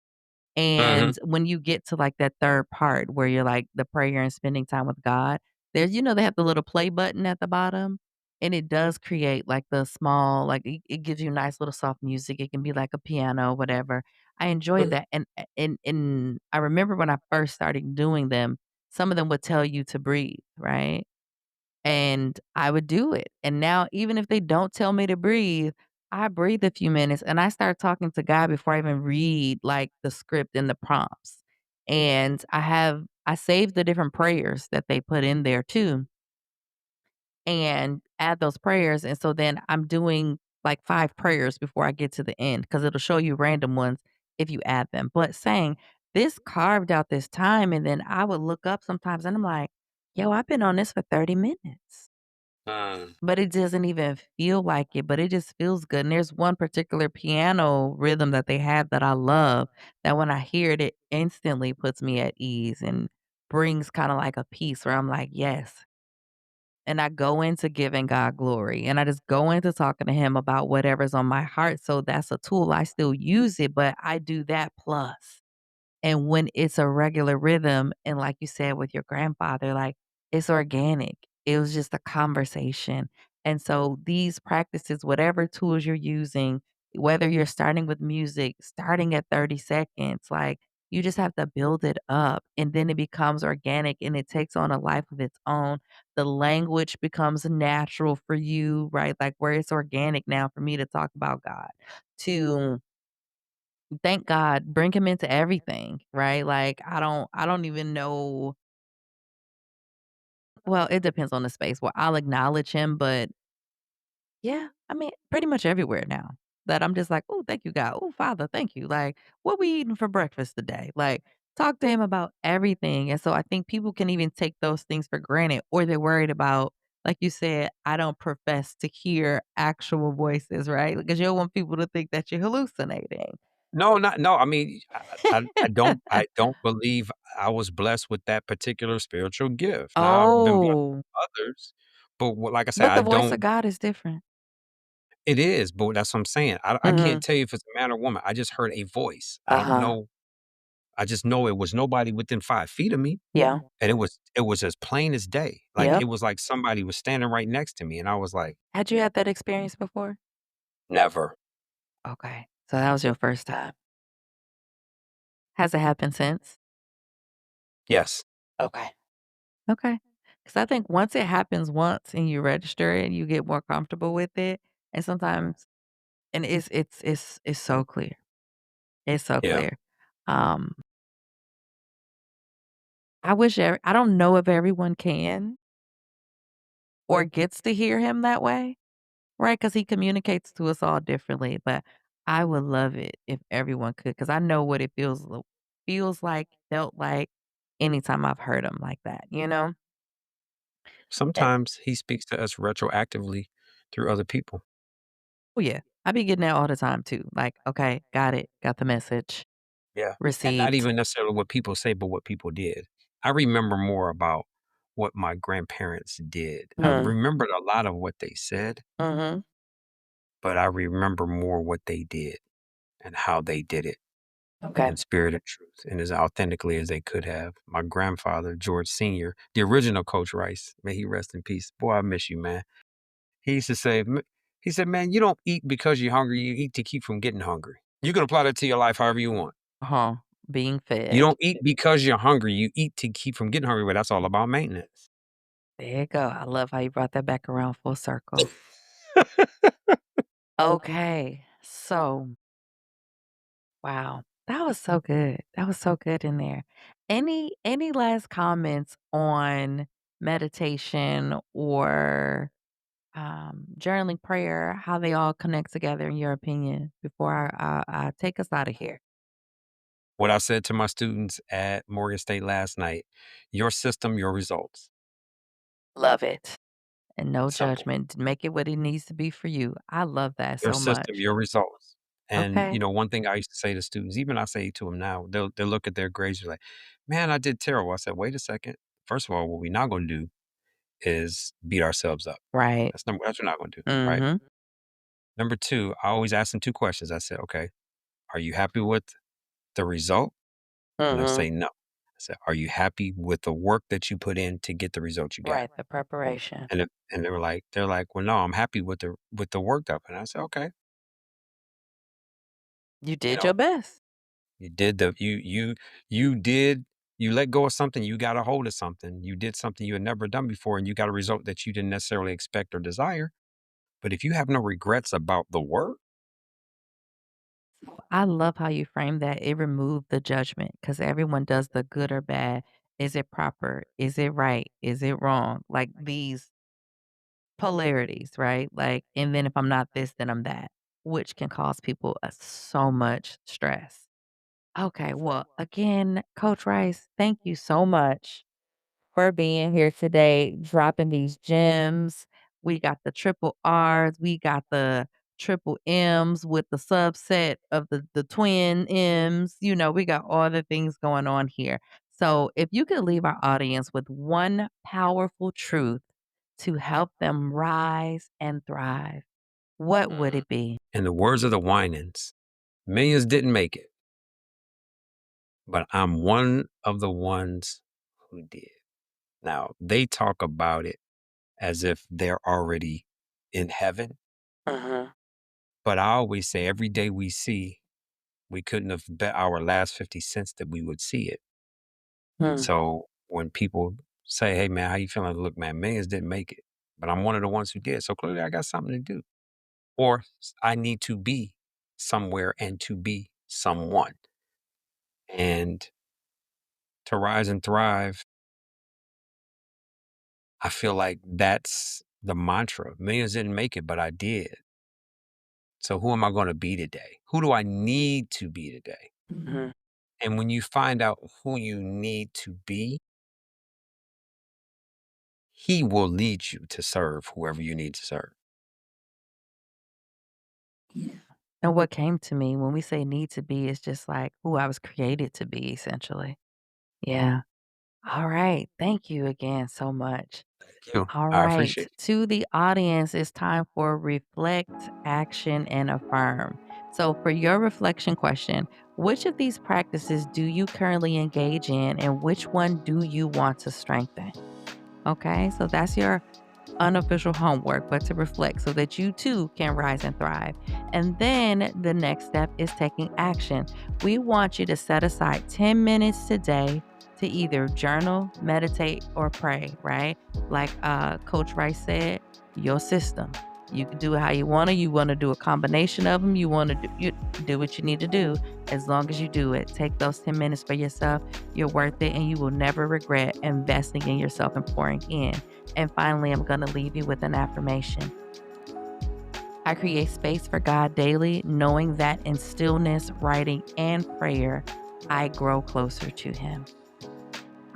Mhm. And when you get to, like, that 3rd part where you're, like, the prayer and spending time with God, there's they have the little play button at the bottom, and it does create, like, the small like, it gives you nice little soft music. It can be like a piano, whatever. I enjoy that, and I remember when I first started doing them, some of them would tell you to breathe, right? And I would do it. And now even if they don't tell me to breathe, I breathe a few minutes and I start talking to God before I even read like the script and the prompts. And I save the different prayers that they put in there too and add those prayers. And so then I'm doing like 5 prayers before I get to the end because it'll show you random ones if you add them. But saying this carved out this time and then I would look up sometimes and I'm like, yo, I've been on this for 30 minutes. Mm. But it doesn't even feel like it, but it just feels good, and there's one particular piano rhythm that they have that I love, that when I hear it, it instantly puts me at ease and brings kinda like a peace where I'm like, "Yes." And I go into giving God glory, and I just go into talking to him about whatever's on my heart, so that's a tool, I still use it, but I do that plus. And when it's a regular rhythm, and like you said with your grandfather, like, it's organic. It was just a conversation. And so these practices, whatever tools you're using, whether you're starting with music, starting at 30 seconds, like, you just have to build it up, and then it becomes organic and it takes on a life of its own. The language becomes natural for you, right? Like, where it's organic now for me to talk about God, to thank God, bring him into everything, right? Like, I don't even know, well, it depends on the space where I'll acknowledge him, but yeah, I mean, pretty much everywhere now that I'm just like, "Oh, thank you, God. Oh, Father, thank you." Like, "What we eating for breakfast today?" Like, talk to him about everything, and so I think people can even take those things for granted, or they're worried about, like you said, I don't profess to hear actual voices, right? Because you don't want people to think that you're hallucinating. No, not no, I mean, I don't believe I was blessed with that particular spiritual gift. Now, I've been blessed Oh. with others, but what like I said, But I the voice don't. of God is different. It is, but that's what I'm saying. I can't Mhm. tell you if it's a man or woman. I just heard a voice. I don't Uh-huh. know. I just know it was nobody within 5 feet of me, Yeah. and it was as plain as day. Like, Yep. it was like somebody was standing right next to me, and I was like, Had you had that experience before? "Never." Okay. So that was your first time. Has it happened since? Yes. Okay. Okay. Because I think once it happens once and you register it, you get more comfortable with it, and sometimes and it's so clear. It's so Yeah. clear. Um, I don't know if everyone can or gets to hear him that way. Right, because he communicates to us all differently, but I would love it if everyone could, because I know what it feels like, felt like anytime I've heard him like that, you know? Eh Sometimes he speaks to us retroactively through other people. oh, yeah. I be getting that all the time too, like, "Okay, got it, got the message, Yeah, and not received." even necessarily what people say, but what people did. I remember more about what my grandparents did. I Mm, remembered a lot of what they said, mhm, but I remember more what they did and how they did it okay. in spirit and truth and as authentically as they could have. My grandfather, George Sr., the original Coach Rice, may he rest in peace. Boy, I miss you, man. He used to say, he said, man, you don't eat because you're hungry. You eat to keep from getting hungry. You can apply that to your life however you want. Uh-huh, being You fed. don't eat because you're hungry. You eat to keep from getting hungry, but that's all about maintenance. There you go, I love how you brought that back around full circle. Okay, so wow, that was so good. That was so good in there. Any last comments on meditation or journaling, prayer, how they all connect together in your opinion before I take us out of here? What I said to my students at Morgan State last night, your system, your results. Love it. And no Simple. judgment. Make it what it needs to be for you. I love that Your so system, much. your results. And, Okay. one thing I used to say to students, even I say to them now, they'll look at their grades, they're like, man, I did terrible. I said, wait a second. First of all, what we're not going to do is beat ourselves up. Right. That's what we're not going to do. Right. Mm-hmm. Number two, I always ask them two questions. I said, okay, are you happy with the result? And they'll Mm-hmm. say no. I said, are you happy with the work that you put in to get the result you got? Right. The preparation. And they're like, well, no, I'm happy with the work up. And I said, okay, You you did know, your best. you did the you did you let go of something, you got a hold of something, you did something you had never done before, and you got a result that you didn't necessarily expect or desire. But if you have no regrets about the work, I love how you frame that. It removed the judgment because everyone does the good or bad. Is it proper? Is it right? Is it wrong? Like these polarities, right? Like, and then if I'm not this, then I'm that, which can cause people so much stress. Okay. Well, again, Coach Rice, thank you so much for being here today, dropping these gems. We got the triple R's, we got the triple M's with the subset of the twin M's. You know, we got all the things going on here. So, if you could leave our audience with one powerful truth to help them rise and thrive, what would it be? in the words of the Winans, millions didn't make it, but I'm one of the ones who did. Now, they talk about it as if they're already in heaven, Mhm. but I always say every day we see, we couldn't have bet our last 50 cents that we would see it. Mm. So when people say, "Hey, man, how you feeling?" Look, man, millions didn't make it, but I'm one of the ones who did. So clearly I got something to do. Or I need to be somewhere and to be someone. And to rise and thrive, I feel like that's the mantra. Millions didn't make it, but I did. So who am I going to be today? Who do I need to be today? Mhm. And when you find out who you need to be, he will lead you to serve whoever you need to serve. Yeah. And what came to me when we say need to be is just like who I was created to be, essentially. Yeah. All right. Thank you again so much. Thank you. All I right. appreciate you. To the audience, it's time for reflect, action, and affirm. So, for your reflection question, which of these practices do you currently engage in, and which one do you want to strengthen? Okay. So, that's your unofficial homework, but to reflect so that you too can rise and thrive. And then the next step is taking action. We want you to set aside 10 minutes today to either journal, meditate, or pray, right? Like Coach Rice said, your system. You can do it how you want to. You want to do a combination of them. You want to do what you need to do. As long as you do it, take those 10 minutes for yourself. You're worth it, and you will never regret investing in yourself and pouring in. And finally, I'm going to leave you with an affirmation. I create space for God daily, knowing that in stillness, writing, and prayer, I grow closer to Him.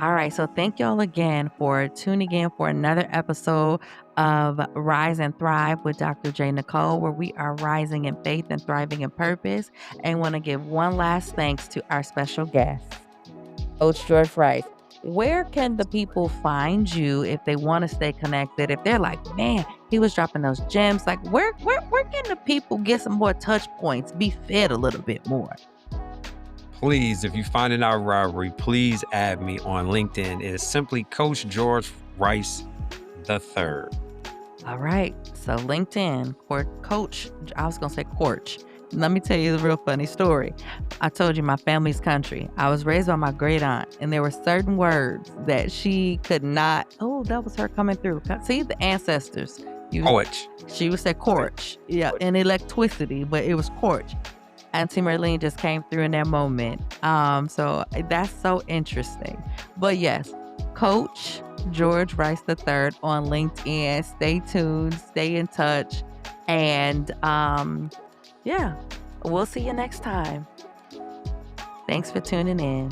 All right. So, thank y'all again for tuning in for another episode of Rise and Thrive with Dr. J. Nicole, where we are rising in faith and thriving in purpose. And want to give one last thanks to our special guest. Coach George Rice, where can the people find you if they want to stay connected? If they're like, man, he was dropping those gems, like where can the people get some more touch points, be fed a little bit more? Please, if you find in our rivalry, please add me on LinkedIn. It is simply Coach George Rice the Third. All right. So LinkedIn, Coach, I was gonna say Coach. Let me tell you a real funny story. I told you my family's country. I was raised by my great aunt, and there were certain words that she could not. Oh, that was her coming through. See the ancestors. You, Poet. she would say Corch, yeah, and electricity, but it was Corch. Auntie Marlene just came through in that moment. So that's so interesting. But yes, Coach George Rice III on LinkedIn. Stay tuned, stay in touch, and yeah, we'll see you next time. Thanks for tuning in.